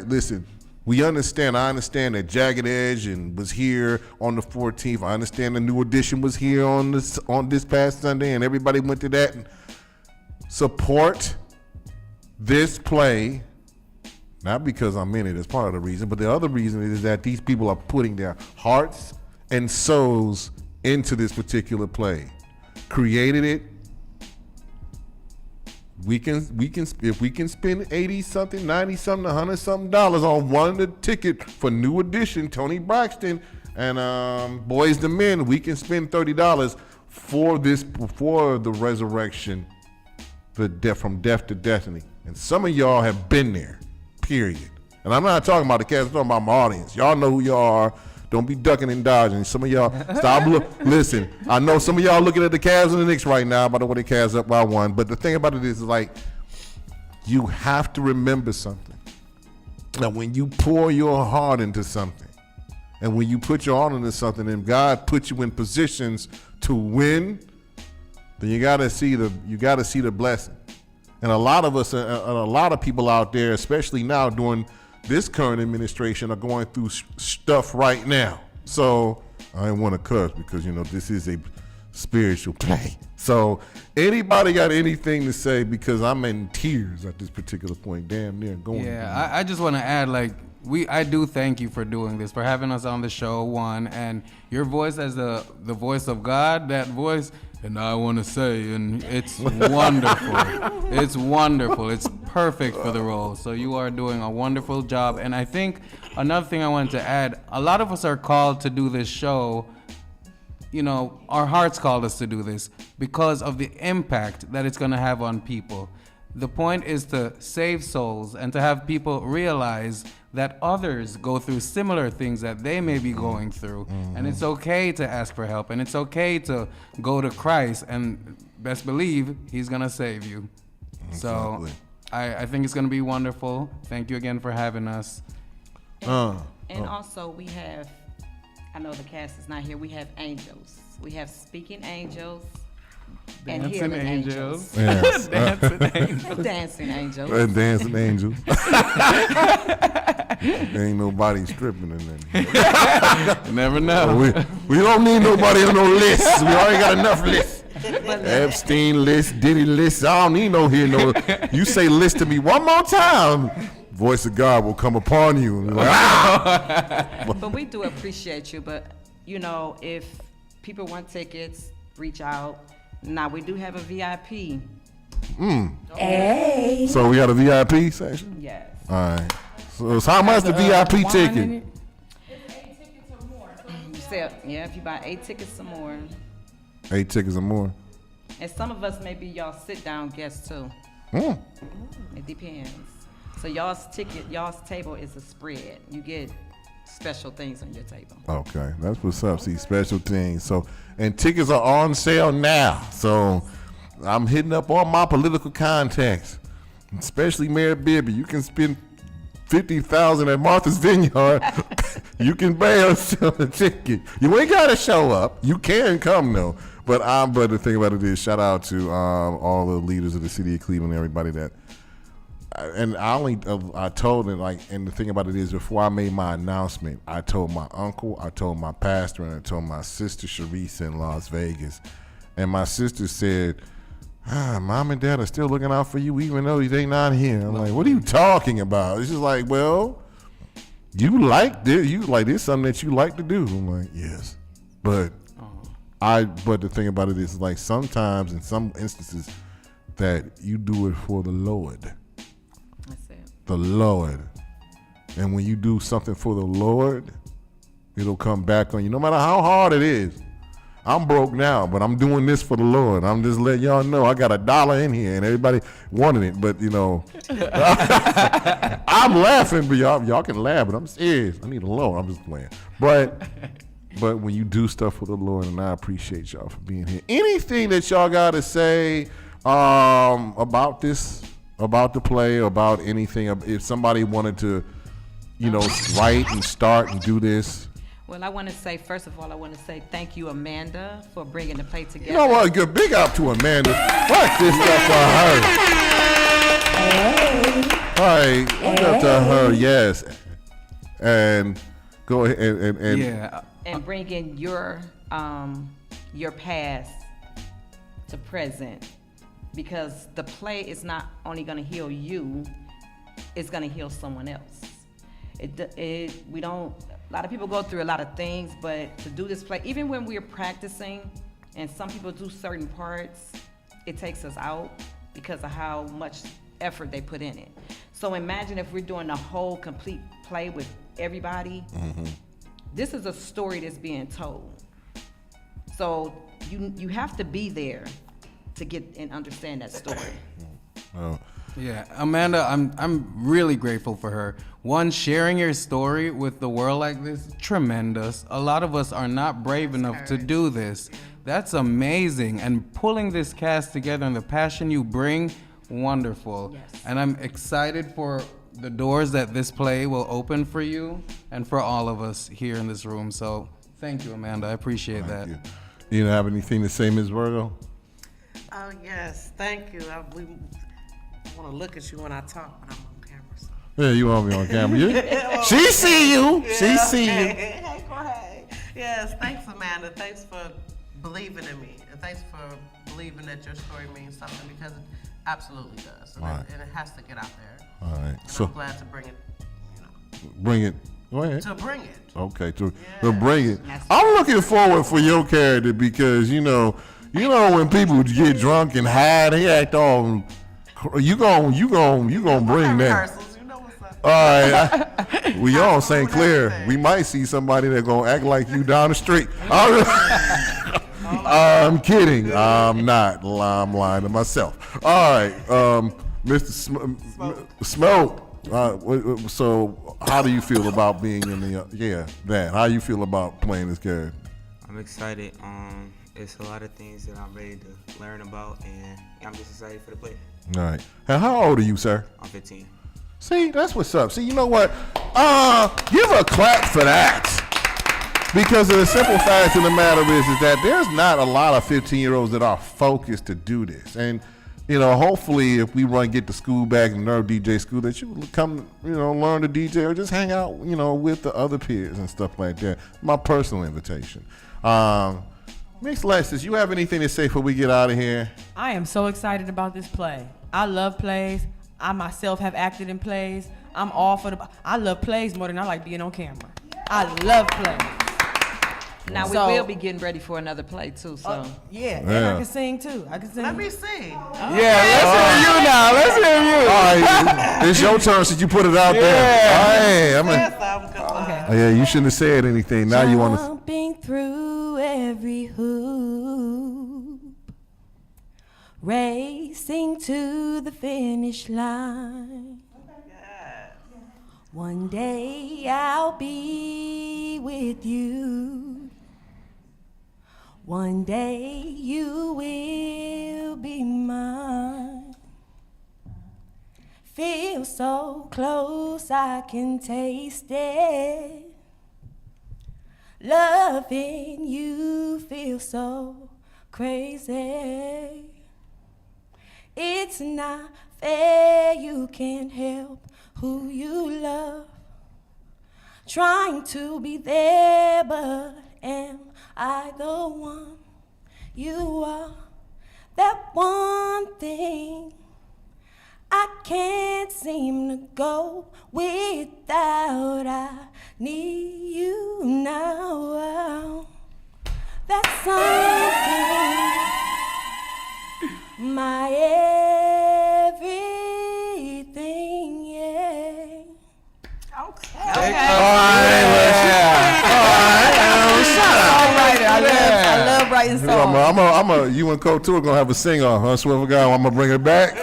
Speaker 3: understand that Jagged Edge and was here on the 14th. I understand the New Edition was here on this past Sunday, and everybody went to that. Support this play. Not because I'm in it as part of the reason, but the other reason is that these people are putting their hearts and souls into this particular play. Created it. We can if we can spend 80 something, 90 something, 100 something dollars on one of the ticket for New Edition, Tony Braxton and Boys the Men, we can spend $30 for the resurrection, from death to destiny. And some of y'all have been there. Period. And I'm not talking about the cast, I'm talking about my audience. Y'all know who y'all are. Don't be ducking and dodging. Some of y'all, listen, I know some of y'all looking at the Cavs and the Knicks right now, by the way, the Cavs up by 1. But the thing about it is like, you have to remember something. Now, when you pour your heart into something, and when you put your heart into something, and God puts you in positions to win, then you gotta see the blessing. And a lot of us, a lot of people out there, especially now during this current administration, are going through stuff right now. So I didn't want to cuss because, this is a spiritual play. So anybody got anything to say? Because I'm in tears at this particular point. Damn near going.
Speaker 18: Yeah, I just want to add, I do thank you for doing this, for having us on the show, one, and your voice as the voice of God, that voice, and I want to say, and it's wonderful. It's wonderful. It's perfect for the role. So you are doing a wonderful job. And I think another thing I wanted to add, a lot of us are called to do this show. Our hearts called us to do this because of the impact that it's going to have on people. The point is to save souls and to have people realize that others go through similar things that they may be going through. And it's okay to ask for help, and it's okay to go to Christ, and best believe he's going to save you. Exactly. So I think it's going to be wonderful. Thank you again for having us.
Speaker 17: And also we have, I know the cast is not here, we have angels. We have speaking angels. And
Speaker 18: Dancing
Speaker 17: hearing
Speaker 18: angels.
Speaker 3: Yes.
Speaker 18: Dancing angels.
Speaker 17: Dancing angels.
Speaker 3: And dancing angels. Ain't nobody stripping in there.
Speaker 18: Never know.
Speaker 3: We don't need nobody on no list. We already got enough lists. Epstein list, Diddy list. I don't need no here. No. You say list to me one more time, voice of God will come upon you. Like,
Speaker 17: But we do appreciate you. But if people want tickets, reach out. Now we do have a VIP.
Speaker 3: Hey. So we got a VIP section?
Speaker 17: Yes.
Speaker 3: All right. So how much the VIP ticket?
Speaker 17: If you buy 8 tickets or more.
Speaker 3: 8 tickets or more.
Speaker 17: And some of us may be y'all sit down guests too. It depends. So y'all's table is a spread. You get special things on your table.
Speaker 3: Okay, that's what's up. See, special things. So, and tickets are on sale now. So, I'm hitting up all my political contacts, especially Mayor Bibby. You can spend $50,000 at Martha's Vineyard. You can buy us a ticket. You ain't gotta show up. You can come though. But the thing about it is, shout out to all the leaders of the city of Cleveland, everybody that. And I told him, and the thing about it is, before I made my announcement, I told my uncle, I told my pastor, and I told my sister Sharice in Las Vegas. And my sister said, Mom and Dad are still looking out for you even though they not here. I'm like, what are you talking about? It's just like, well, you like this. This something that you like to do. I'm like, yes. But the thing about it is, sometimes in some instances that you do it for the Lord. The Lord. And when you do something for the Lord, it'll come back on you. No matter how hard it is. I'm broke now, but I'm doing this for the Lord. I'm just letting y'all know I got $1 in here and everybody wanted it. But, I'm laughing, but y'all can laugh, but I'm serious. I need a Lord. I'm just playing. But when you do stuff for the Lord, and I appreciate y'all for being here. Anything that y'all got to say about this? About the play, about anything, if somebody wanted to, write and start and do this.
Speaker 17: Well, I want to say, first of all, thank you, Amanda, for bringing the play together.
Speaker 3: You know what? Good big up to Amanda. What's this stuff for her? All right, what's up to her? Yes, and go ahead and
Speaker 18: yeah,
Speaker 17: and bringing your past to present. Because the play is not only going to heal you, it's going to heal someone else. A lot of people go through a lot of things, but to do this play, even when we're practicing, and some people do certain parts, it takes us out because of how much effort they put in it. So imagine if we're doing a whole complete play with everybody. Mm-hmm. This is a story that's being told. So you have to be there to get and understand that story.
Speaker 3: Oh.
Speaker 18: Yeah, Amanda, I'm really grateful for her. One, sharing your story with the world like this, tremendous. A lot of us are not brave enough to do this. That's amazing. And pulling this cast together and the passion you bring, wonderful. Yes. And I'm excited for the doors that this play will open for you and for all of us here in this room. So thank you, Amanda. I appreciate that.
Speaker 3: You don't have anything to say, Ms. Virgo?
Speaker 8: Oh, yes. Thank you. I want to look at you when I talk when I'm on camera. So.
Speaker 3: Yeah, you want me on camera. She see you. She see you.
Speaker 8: Hey, go ahead. Yes, thanks, Amanda. Thanks for believing in me. And thanks for believing that your story means something, because it absolutely does. And,
Speaker 3: Right.
Speaker 8: and it has to get out there.
Speaker 3: All right.
Speaker 8: And
Speaker 3: So
Speaker 8: I'm glad to bring it,
Speaker 3: bring it. Go ahead.
Speaker 8: to bring it.
Speaker 3: Okay, to bring it. I'm looking forward for your character because you know when people get drunk and high, they act all. You gon' bring that. All right, we on St. Clair. We might see somebody that gonna act like you down the street. I'm kidding. I'm not. I'm lying to myself. All right, Mr. Smoke. So, how do you feel about being in the How you feel about playing this character?
Speaker 19: I'm excited. It's a lot of things that I'm ready to learn about, and I'm just excited for the play.
Speaker 3: All right. And how old are you, sir?
Speaker 19: I'm 15.
Speaker 3: See, that's what's up. See, you know what? Give a clap for that. Because the simple fact of the matter is that there's not a lot of 15-year-olds that are focused to do this. And, hopefully if we get to school back in Nerve DJ school, that you will come, learn to DJ or just hang out, with the other peers and stuff like that. My personal invitation. Miss Alexis, you have anything to say before we get out of here?
Speaker 9: I am so excited about this play. I love plays. I myself have acted in plays. I'm all for I love plays more than I like being on camera. I love plays.
Speaker 20: Now we will be getting ready for another play too. So
Speaker 9: and I can sing too. I can sing.
Speaker 8: Let me sing.
Speaker 7: Yeah, let's hear you now. Let's hear you.
Speaker 3: All right, it's your turn since you put it out there. All right, yeah, you shouldn't have said anything. Now you want to.
Speaker 10: Jumping through every hoop, racing to the finish line. One day I'll be with you. One day you will be mine. Feel so close I can taste it. Loving you feels so crazy. It's not fair, you can't help who you love. Trying to be there, but am I the one? You are that one thing I can't seem to go without. I need you now. That's something, my everything, yeah. Okay.
Speaker 3: All right,
Speaker 9: I love writing songs.
Speaker 3: You and Couture are gonna have a sing off. I swear to God, I'm gonna bring it back.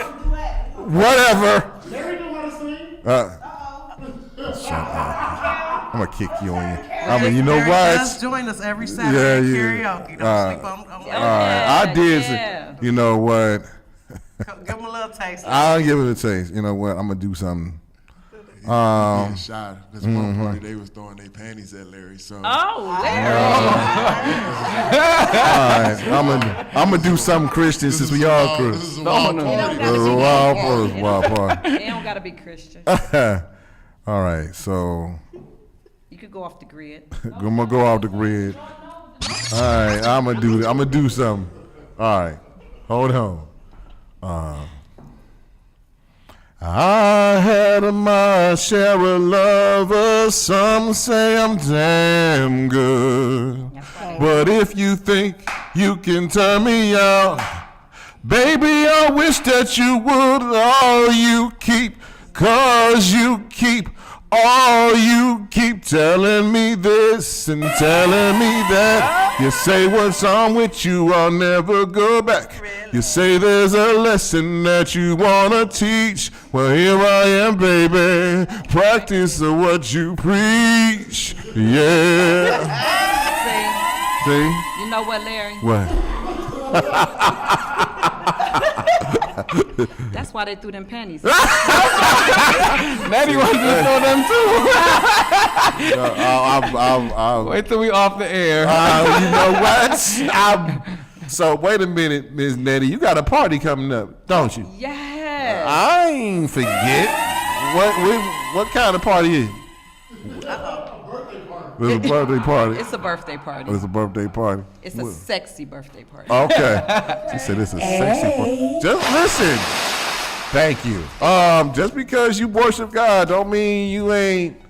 Speaker 3: Whatever.
Speaker 21: Larry don't want to sing.
Speaker 3: Shut up. I'm gonna kick you on you. I mean, you know
Speaker 8: Larry
Speaker 3: what?
Speaker 8: does join us every Saturday at karaoke. Don't sleep on
Speaker 3: all right, I did. You know what?
Speaker 8: Give him a little taste.
Speaker 3: I'll give it a taste. You know what? I'm gonna do something.
Speaker 21: Getting shot. This one party they was throwing their panties at Larry. So.
Speaker 20: Oh, Larry.
Speaker 3: All right, I'm gonna do something Christian since we all Christian.
Speaker 21: This is a wild party.
Speaker 3: Wild party.
Speaker 20: They don't gotta be Christian.
Speaker 3: All right, so
Speaker 20: You could go off the grid.
Speaker 3: I'm gonna go off the grid. All right, I'm gonna do something. All right, hold on. I had my share of lovers. Some say I'm damn good, but if you think you can turn me out, baby, I wish that you would. All you keep, 'cause you keep. All you keep telling me this and telling me that. You say what's wrong with you, I'll never go back. You say there's a lesson that you wanna teach. Well, here I am, baby. Practice of what you preach. Yeah. See?
Speaker 20: You know what, Larry?
Speaker 3: What?
Speaker 20: That's why they threw them panties.
Speaker 7: Maddie wants to throw them too. Wait till we off the air.
Speaker 3: You know what? So wait a minute, Ms. Nettie. You got a party coming up, don't you?
Speaker 20: Yes.
Speaker 3: I ain't forget. What kind of party is it? It's a birthday party.
Speaker 20: It's a birthday party.
Speaker 3: It's a birthday party.
Speaker 20: It's a sexy birthday party.
Speaker 3: Okay. She said it's a sexy party. Just listen. Thank you. Just because you worship God don't mean you ain't.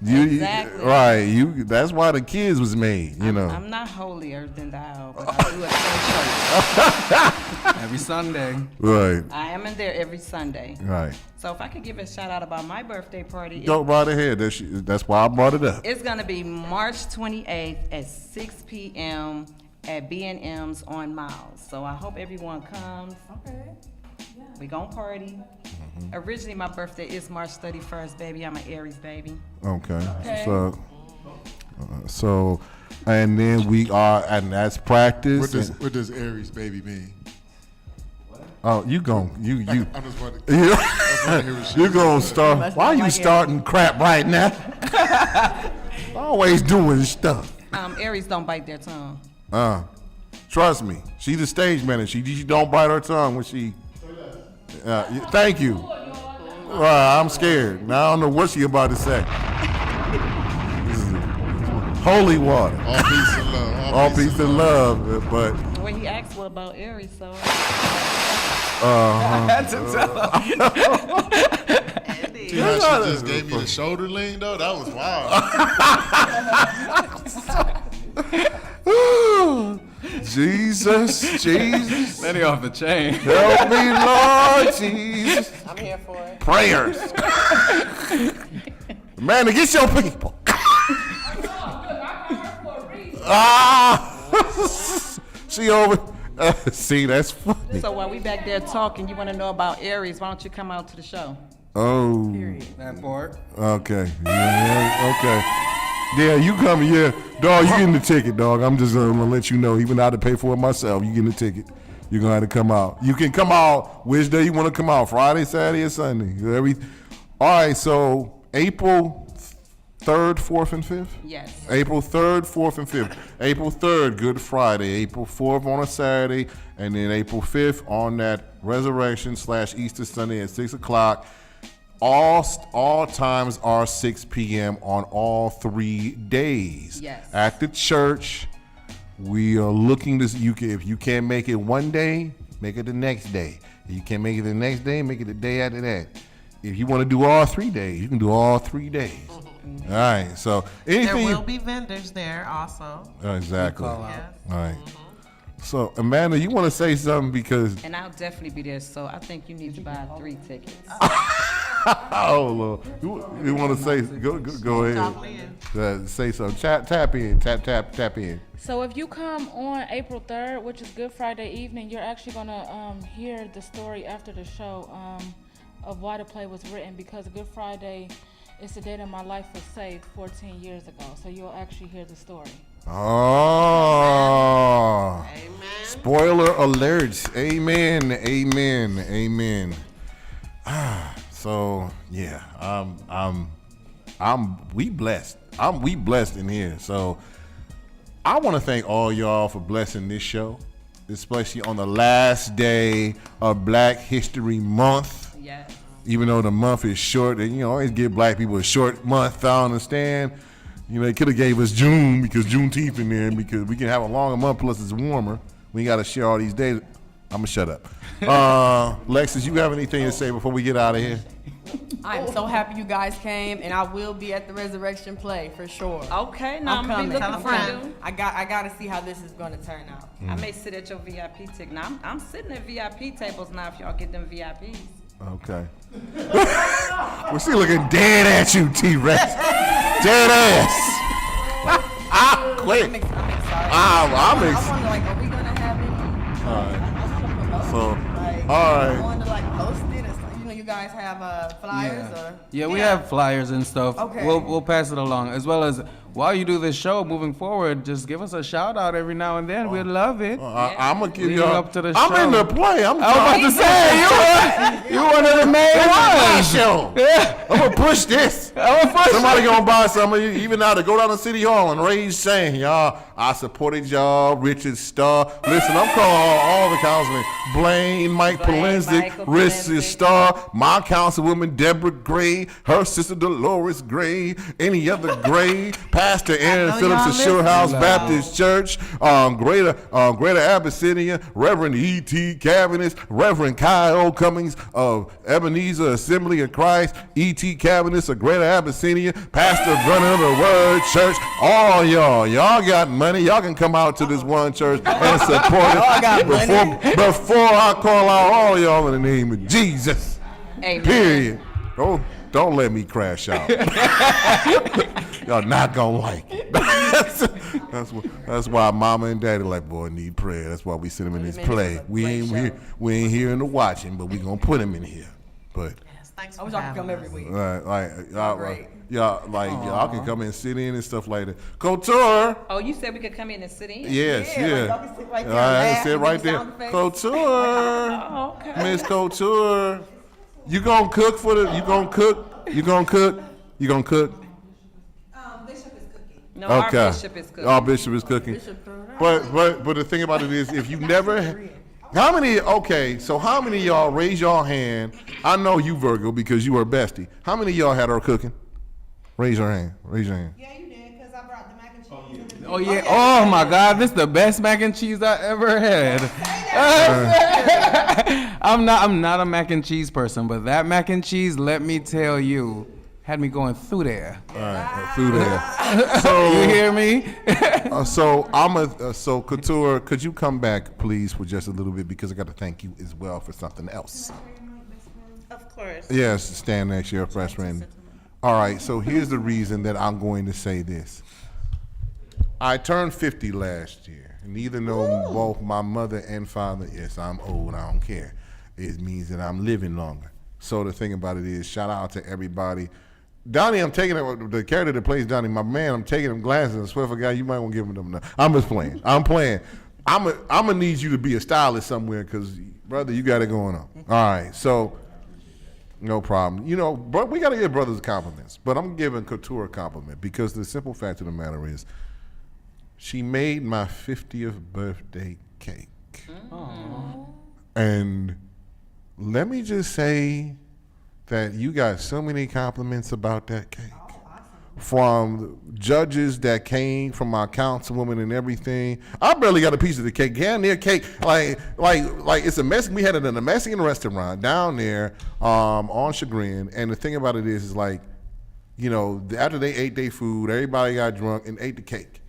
Speaker 20: Exactly.
Speaker 3: Right. That's why the kids was made, you know.
Speaker 20: I'm not holier than thou, but I do attend church.
Speaker 18: Every Sunday.
Speaker 3: Right.
Speaker 20: I am in there every Sunday.
Speaker 3: Right.
Speaker 20: So if I could give a shout out about my birthday party.
Speaker 3: Go right ahead. That's why I brought it up.
Speaker 20: It's going to be March 28th at 6 p.m. at B&M's on Miles. So I hope everyone comes. Okay. Yeah. We gonna party. Originally, my birthday is March 31st, baby. I'm an Aries baby.
Speaker 3: Okay. So, and then we are, and that's practice.
Speaker 21: What does Aries baby mean?
Speaker 3: Oh, you gon' you.
Speaker 21: I just wanted
Speaker 3: You gonna start? Why are you starting crap right now? Always doing stuff.
Speaker 20: Aries don't bite their tongue.
Speaker 3: Trust me, she's the stage manager. She don't bite her tongue when she. Thank you. I'm scared. Now I don't know what she about to say. This is holy water.
Speaker 21: All peace and love.
Speaker 3: All peace and love. But
Speaker 20: Well, he asked what about Aries, so.
Speaker 18: I had to tell him.
Speaker 21: See how she just gave me the shoulder lean though? That was
Speaker 3: wild. Jesus.
Speaker 18: Letting off the chain.
Speaker 3: Help me, Lord Jesus.
Speaker 8: I'm here for it.
Speaker 3: Prayers. Man, get your people. She over. See, that's funny.
Speaker 20: So while we back there talking, you want to know about Aries? Why don't you come out to the show?
Speaker 3: Oh.
Speaker 18: That part.
Speaker 3: Okay. Yeah, okay. Yeah, you coming, yeah. Dog, you getting the ticket, dog. I'm just gonna let you know, even though I had to pay for it myself, you getting the ticket. You're gonna have to come out. You can come out which day you wanna come out, Friday, Saturday, or Sunday. All right, so April 3rd, 4th, and 5th?
Speaker 20: Yes.
Speaker 3: April 3rd, 4th, and 5th. April 3rd, Good Friday. April 4th on a Saturday. And then April 5th on that Resurrection/Easter Sunday at 6 o'clock. All times are 6 p.m. on all 3 days.
Speaker 20: Yes.
Speaker 3: At the church, we are looking to, if you can't make it one day, make it the next day. If you can't make it the next day, make it the day after that. If you want to do all 3 days, you can do all 3 days. All right, so anything.
Speaker 8: There will be vendors there also.
Speaker 3: Exactly. All
Speaker 8: Yes.
Speaker 3: right. So, Amanda, you want to say something because.
Speaker 20: And I'll definitely be there, so I think you need to buy 3 tickets.
Speaker 3: Oh, Lord. You want to say, go ahead. Say something. Tap in. Tap in.
Speaker 4: So if you come on April 3rd, which is Good Friday evening, you're actually going to hear the story after the show of why the play was written, because Good Friday is the day that my life was saved 14 years ago. So you'll actually hear the story.
Speaker 3: Oh. Amen. Spoiler alert. Amen. So yeah, we blessed. We blessed in here. So I want to thank all y'all for blessing this show, especially on the last day of Black History Month.
Speaker 20: Yes.
Speaker 3: Even though the month is short, and always give Black people a short month. I understand. They could have gave us June because Juneteenth in there, because we can have a longer month, plus it's warmer. We got to share all these days. I'm going to shut up. Lexus, you have anything to say before we get out of here?
Speaker 9: I am so happy you guys came, and I will be at the Resurrection play for sure.
Speaker 20: Okay, now I'm
Speaker 9: coming.
Speaker 20: looking for you.
Speaker 9: I got to see how this is going to turn out.
Speaker 20: I may sit at your VIP ticket. Now I'm sitting at VIP tables now if y'all get them VIPs.
Speaker 3: Okay. Well, she looking dead at you, T-Rex. Dead ass. Quick.
Speaker 9: I'm excited.
Speaker 3: I'm excited.
Speaker 9: I wonder, are we going to have any?
Speaker 3: All right. So, all
Speaker 9: I
Speaker 3: right.
Speaker 9: want to post it. You guys have flyers?
Speaker 18: Yeah, we have flyers and stuff.
Speaker 9: Okay.
Speaker 18: We'll pass it along, as well as while you do this show moving forward, just give us a shout out every now and then. We'd love it.
Speaker 3: I'm gonna give
Speaker 18: Leading
Speaker 3: you
Speaker 18: up to the show.
Speaker 3: I'm in the play.
Speaker 18: I was about to say you one of the main ones.
Speaker 3: Show.
Speaker 18: Yeah.
Speaker 3: I'm gonna push this. Somebody gonna buy some of you, even now, to go down to City Hall and raise saying, y'all, I supported y'all, Richard Starr. Listen, I'm calling all the councilmen. Blaine, Mike Polensik, Richard Starr, my councilwoman Deborah Gray, her sister Dolores Gray, any other Gray, Pastor Aaron Phillips of Sure House Baptist Church, Greater Abyssinia, Reverend E.T. Cabinets, Reverend Kyle Cummings of Ebenezer Assembly of Christ, E.T. Cabinets of Greater Abyssinia, Pastor Brennan of the Word Church, all y'all got money. Y'all can come out to this one church and support it before I call out all y'all in the name of Jesus.
Speaker 20: Amen.
Speaker 3: Period. Don't let me crash out. Y'all not gonna like it. That's why Mama and Daddy like, boy, need prayer. That's why we send him in this play. We ain't here in the watching, but we gonna put him in here. But
Speaker 9: I wish I could come every week.
Speaker 3: y'all can come and sit in and stuff like that. Couture.
Speaker 20: Oh, you said we could come in and sit in?
Speaker 3: Yes,
Speaker 9: Yeah,
Speaker 3: yeah.
Speaker 9: like y'all can sit right there
Speaker 3: I
Speaker 9: and
Speaker 3: can
Speaker 9: laugh
Speaker 3: sit
Speaker 9: and
Speaker 3: right
Speaker 9: make
Speaker 3: there.
Speaker 9: sound effects.
Speaker 3: Couture.
Speaker 20: Oh, okay.
Speaker 3: Miss Couture. You gonna cook for the? You gonna cook? You gonna cook? You gonna cook?
Speaker 9: Bishop is cooking.
Speaker 20: No, our bishop is cooking.
Speaker 3: Our bishop is cooking. But the thing about it is, if you never, how many of y'all raise your hand? I know you, Virgo, because you are bestie. How many of y'all had her cooking? Raise your hand. Raise your hand.
Speaker 5: Yeah, you did, because I brought the mac and cheese.
Speaker 18: Oh yeah! Oh my God! This is the best mac and cheese I ever had. I'm not a mac and cheese person, but that mac and cheese, let me tell you, had me going through there.
Speaker 3: All right, through there. So
Speaker 18: you hear me?
Speaker 3: So Couture, could you come back, please, for just a little bit, because I got to thank you as well for something else.
Speaker 8: Of course.
Speaker 3: Yes, stand next to your fresh friend. All right, so here's the reason that I'm going to say this. I turned 50 last year, and even though both my mother and father, yes, I'm old, I don't care. It means that I'm living longer. So the thing about it is, shout out to everybody. Donnie, I'm taking the character that plays Donnie, my man, I'm taking him glasses. I swear for God, you might want to give him them. I'm just playing. I'm playing. I'm gonna need you to be a stylist somewhere, because, brother, you got it going on. All right, so no problem. You know, but we got to give brothers compliments. But I'm giving Couture a compliment, because the simple fact of the matter is, she made my 50th birthday cake.
Speaker 18: Aww.
Speaker 3: And let me just say that you got so many compliments about that cake. From judges that came, from my councilwoman and everything. I barely got a piece of the cake. Down there, cake, like it's a Mexican. We had it in a Mexican restaurant down there on Chagrin. And the thing about it is like, you know, after they ate their food, everybody got drunk and ate the cake.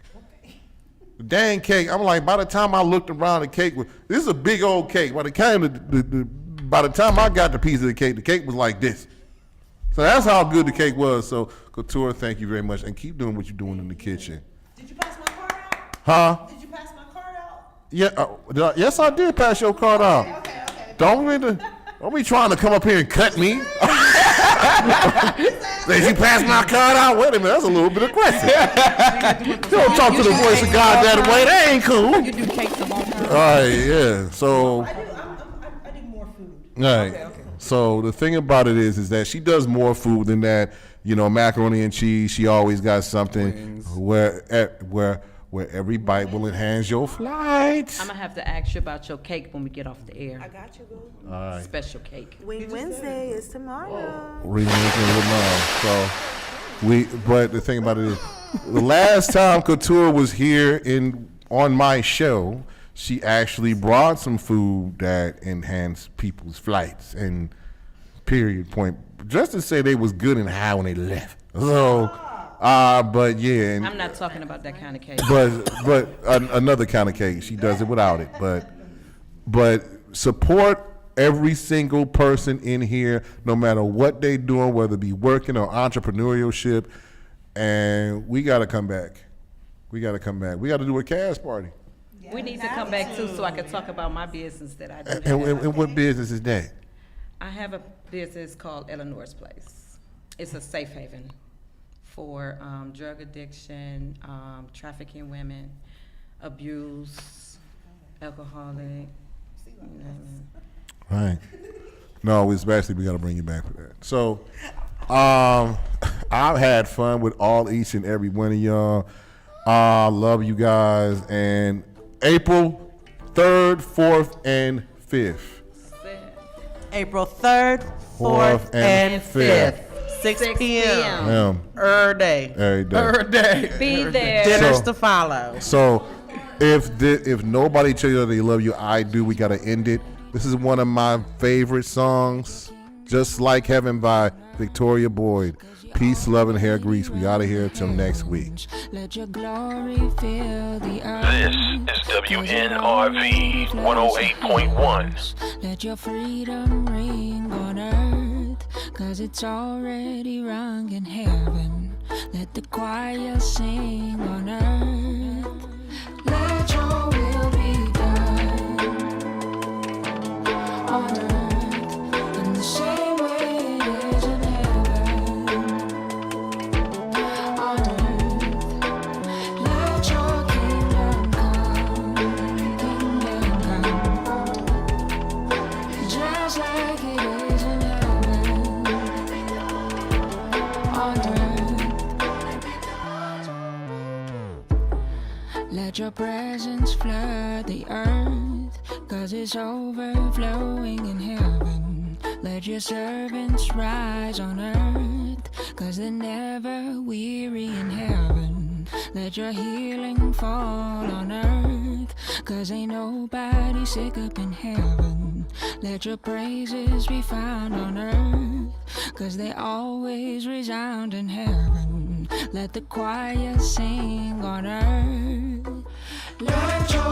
Speaker 3: The dang cake, I'm like, by the time I looked around, the cake was, this is a big old cake. By the time I got the piece of the cake was like this. So that's how good the cake was. So Couture, thank you very much, and keep doing what you're doing in the kitchen.
Speaker 5: Did you pass my card out?
Speaker 3: Huh?
Speaker 5: Did you pass my card out?
Speaker 3: Yeah. Yes, I did pass your card out.
Speaker 5: Okay.
Speaker 3: Don't be trying to come up here and cut me. Did you pass my card out? Wait a minute, that's a little bit aggressive. Don't talk to the voice of God that way. That ain't cool.
Speaker 20: You do cakes of all kinds.
Speaker 3: All right, yeah. So.
Speaker 5: I need more food.
Speaker 3: All right. Okay. So the thing about it is that she does more food than that. You know, macaroni and cheese. She always got something where every bite will enhance your flight.
Speaker 20: I'm gonna have to ask you about your cake when we get off the air.
Speaker 5: I got you, boo.
Speaker 3: All right.
Speaker 20: Special cake.
Speaker 5: Wednesday is tomorrow.
Speaker 3: But the thing about it is, the last time Couture was here on my show, she actually brought some food that enhanced people's flights and period point, just to say they was good and high when they left. So, but yeah.
Speaker 20: I'm not talking about that kind of cake.
Speaker 3: But another kind of cake. She does it without it. But support every single person in here, no matter what they doing, whether it be working or entrepreneurship. And we got to come back. We got to do a cast party.
Speaker 20: We need to come back too, so I can talk about my business that I do.
Speaker 3: And what business is that?
Speaker 20: I have a business called Eleanor's Place. It's a safe haven for drug addiction, trafficking women, abuse, alcoholic.
Speaker 3: Right. No, it's basically we got to bring you back for that. So, I've had fun with each and every one of y'all. I love you guys. And April 3rd, 4th, and 5th.
Speaker 8: April 3rd, 4th, and 5th. 6 p.m.
Speaker 3: Yeah.
Speaker 8: Every day.
Speaker 3: Every day.
Speaker 18: Every day.
Speaker 20: Be there.
Speaker 8: Dinners
Speaker 3: So-
Speaker 8: to follow.
Speaker 3: So, if nobody tells you that they love you, I do. We gotta end it. This is one of my favorite songs, "Just Like Heaven" by Victoria Boyd. Peace, love, and hair grease. We out of here till next week.
Speaker 10: Let your glory fill the
Speaker 2: This is WNRV 108.1.
Speaker 10: Let your freedom ring on earth, 'cause it's already rung in heaven. Let the choir sing on earth. Let your will be done on earth in the same way it is in heaven. On earth, let your kingdom come, just like it is in heaven. On earth, let your presence flood the earth, 'cause it's overflowing in heaven. Let your servants rise on earth, 'cause they're never weary in heaven. Let your healing fall on earth, 'cause ain't nobody sick up in heaven. Let your praises be found on earth, 'cause they always resound in heaven. Let the choir sing on earth. Let your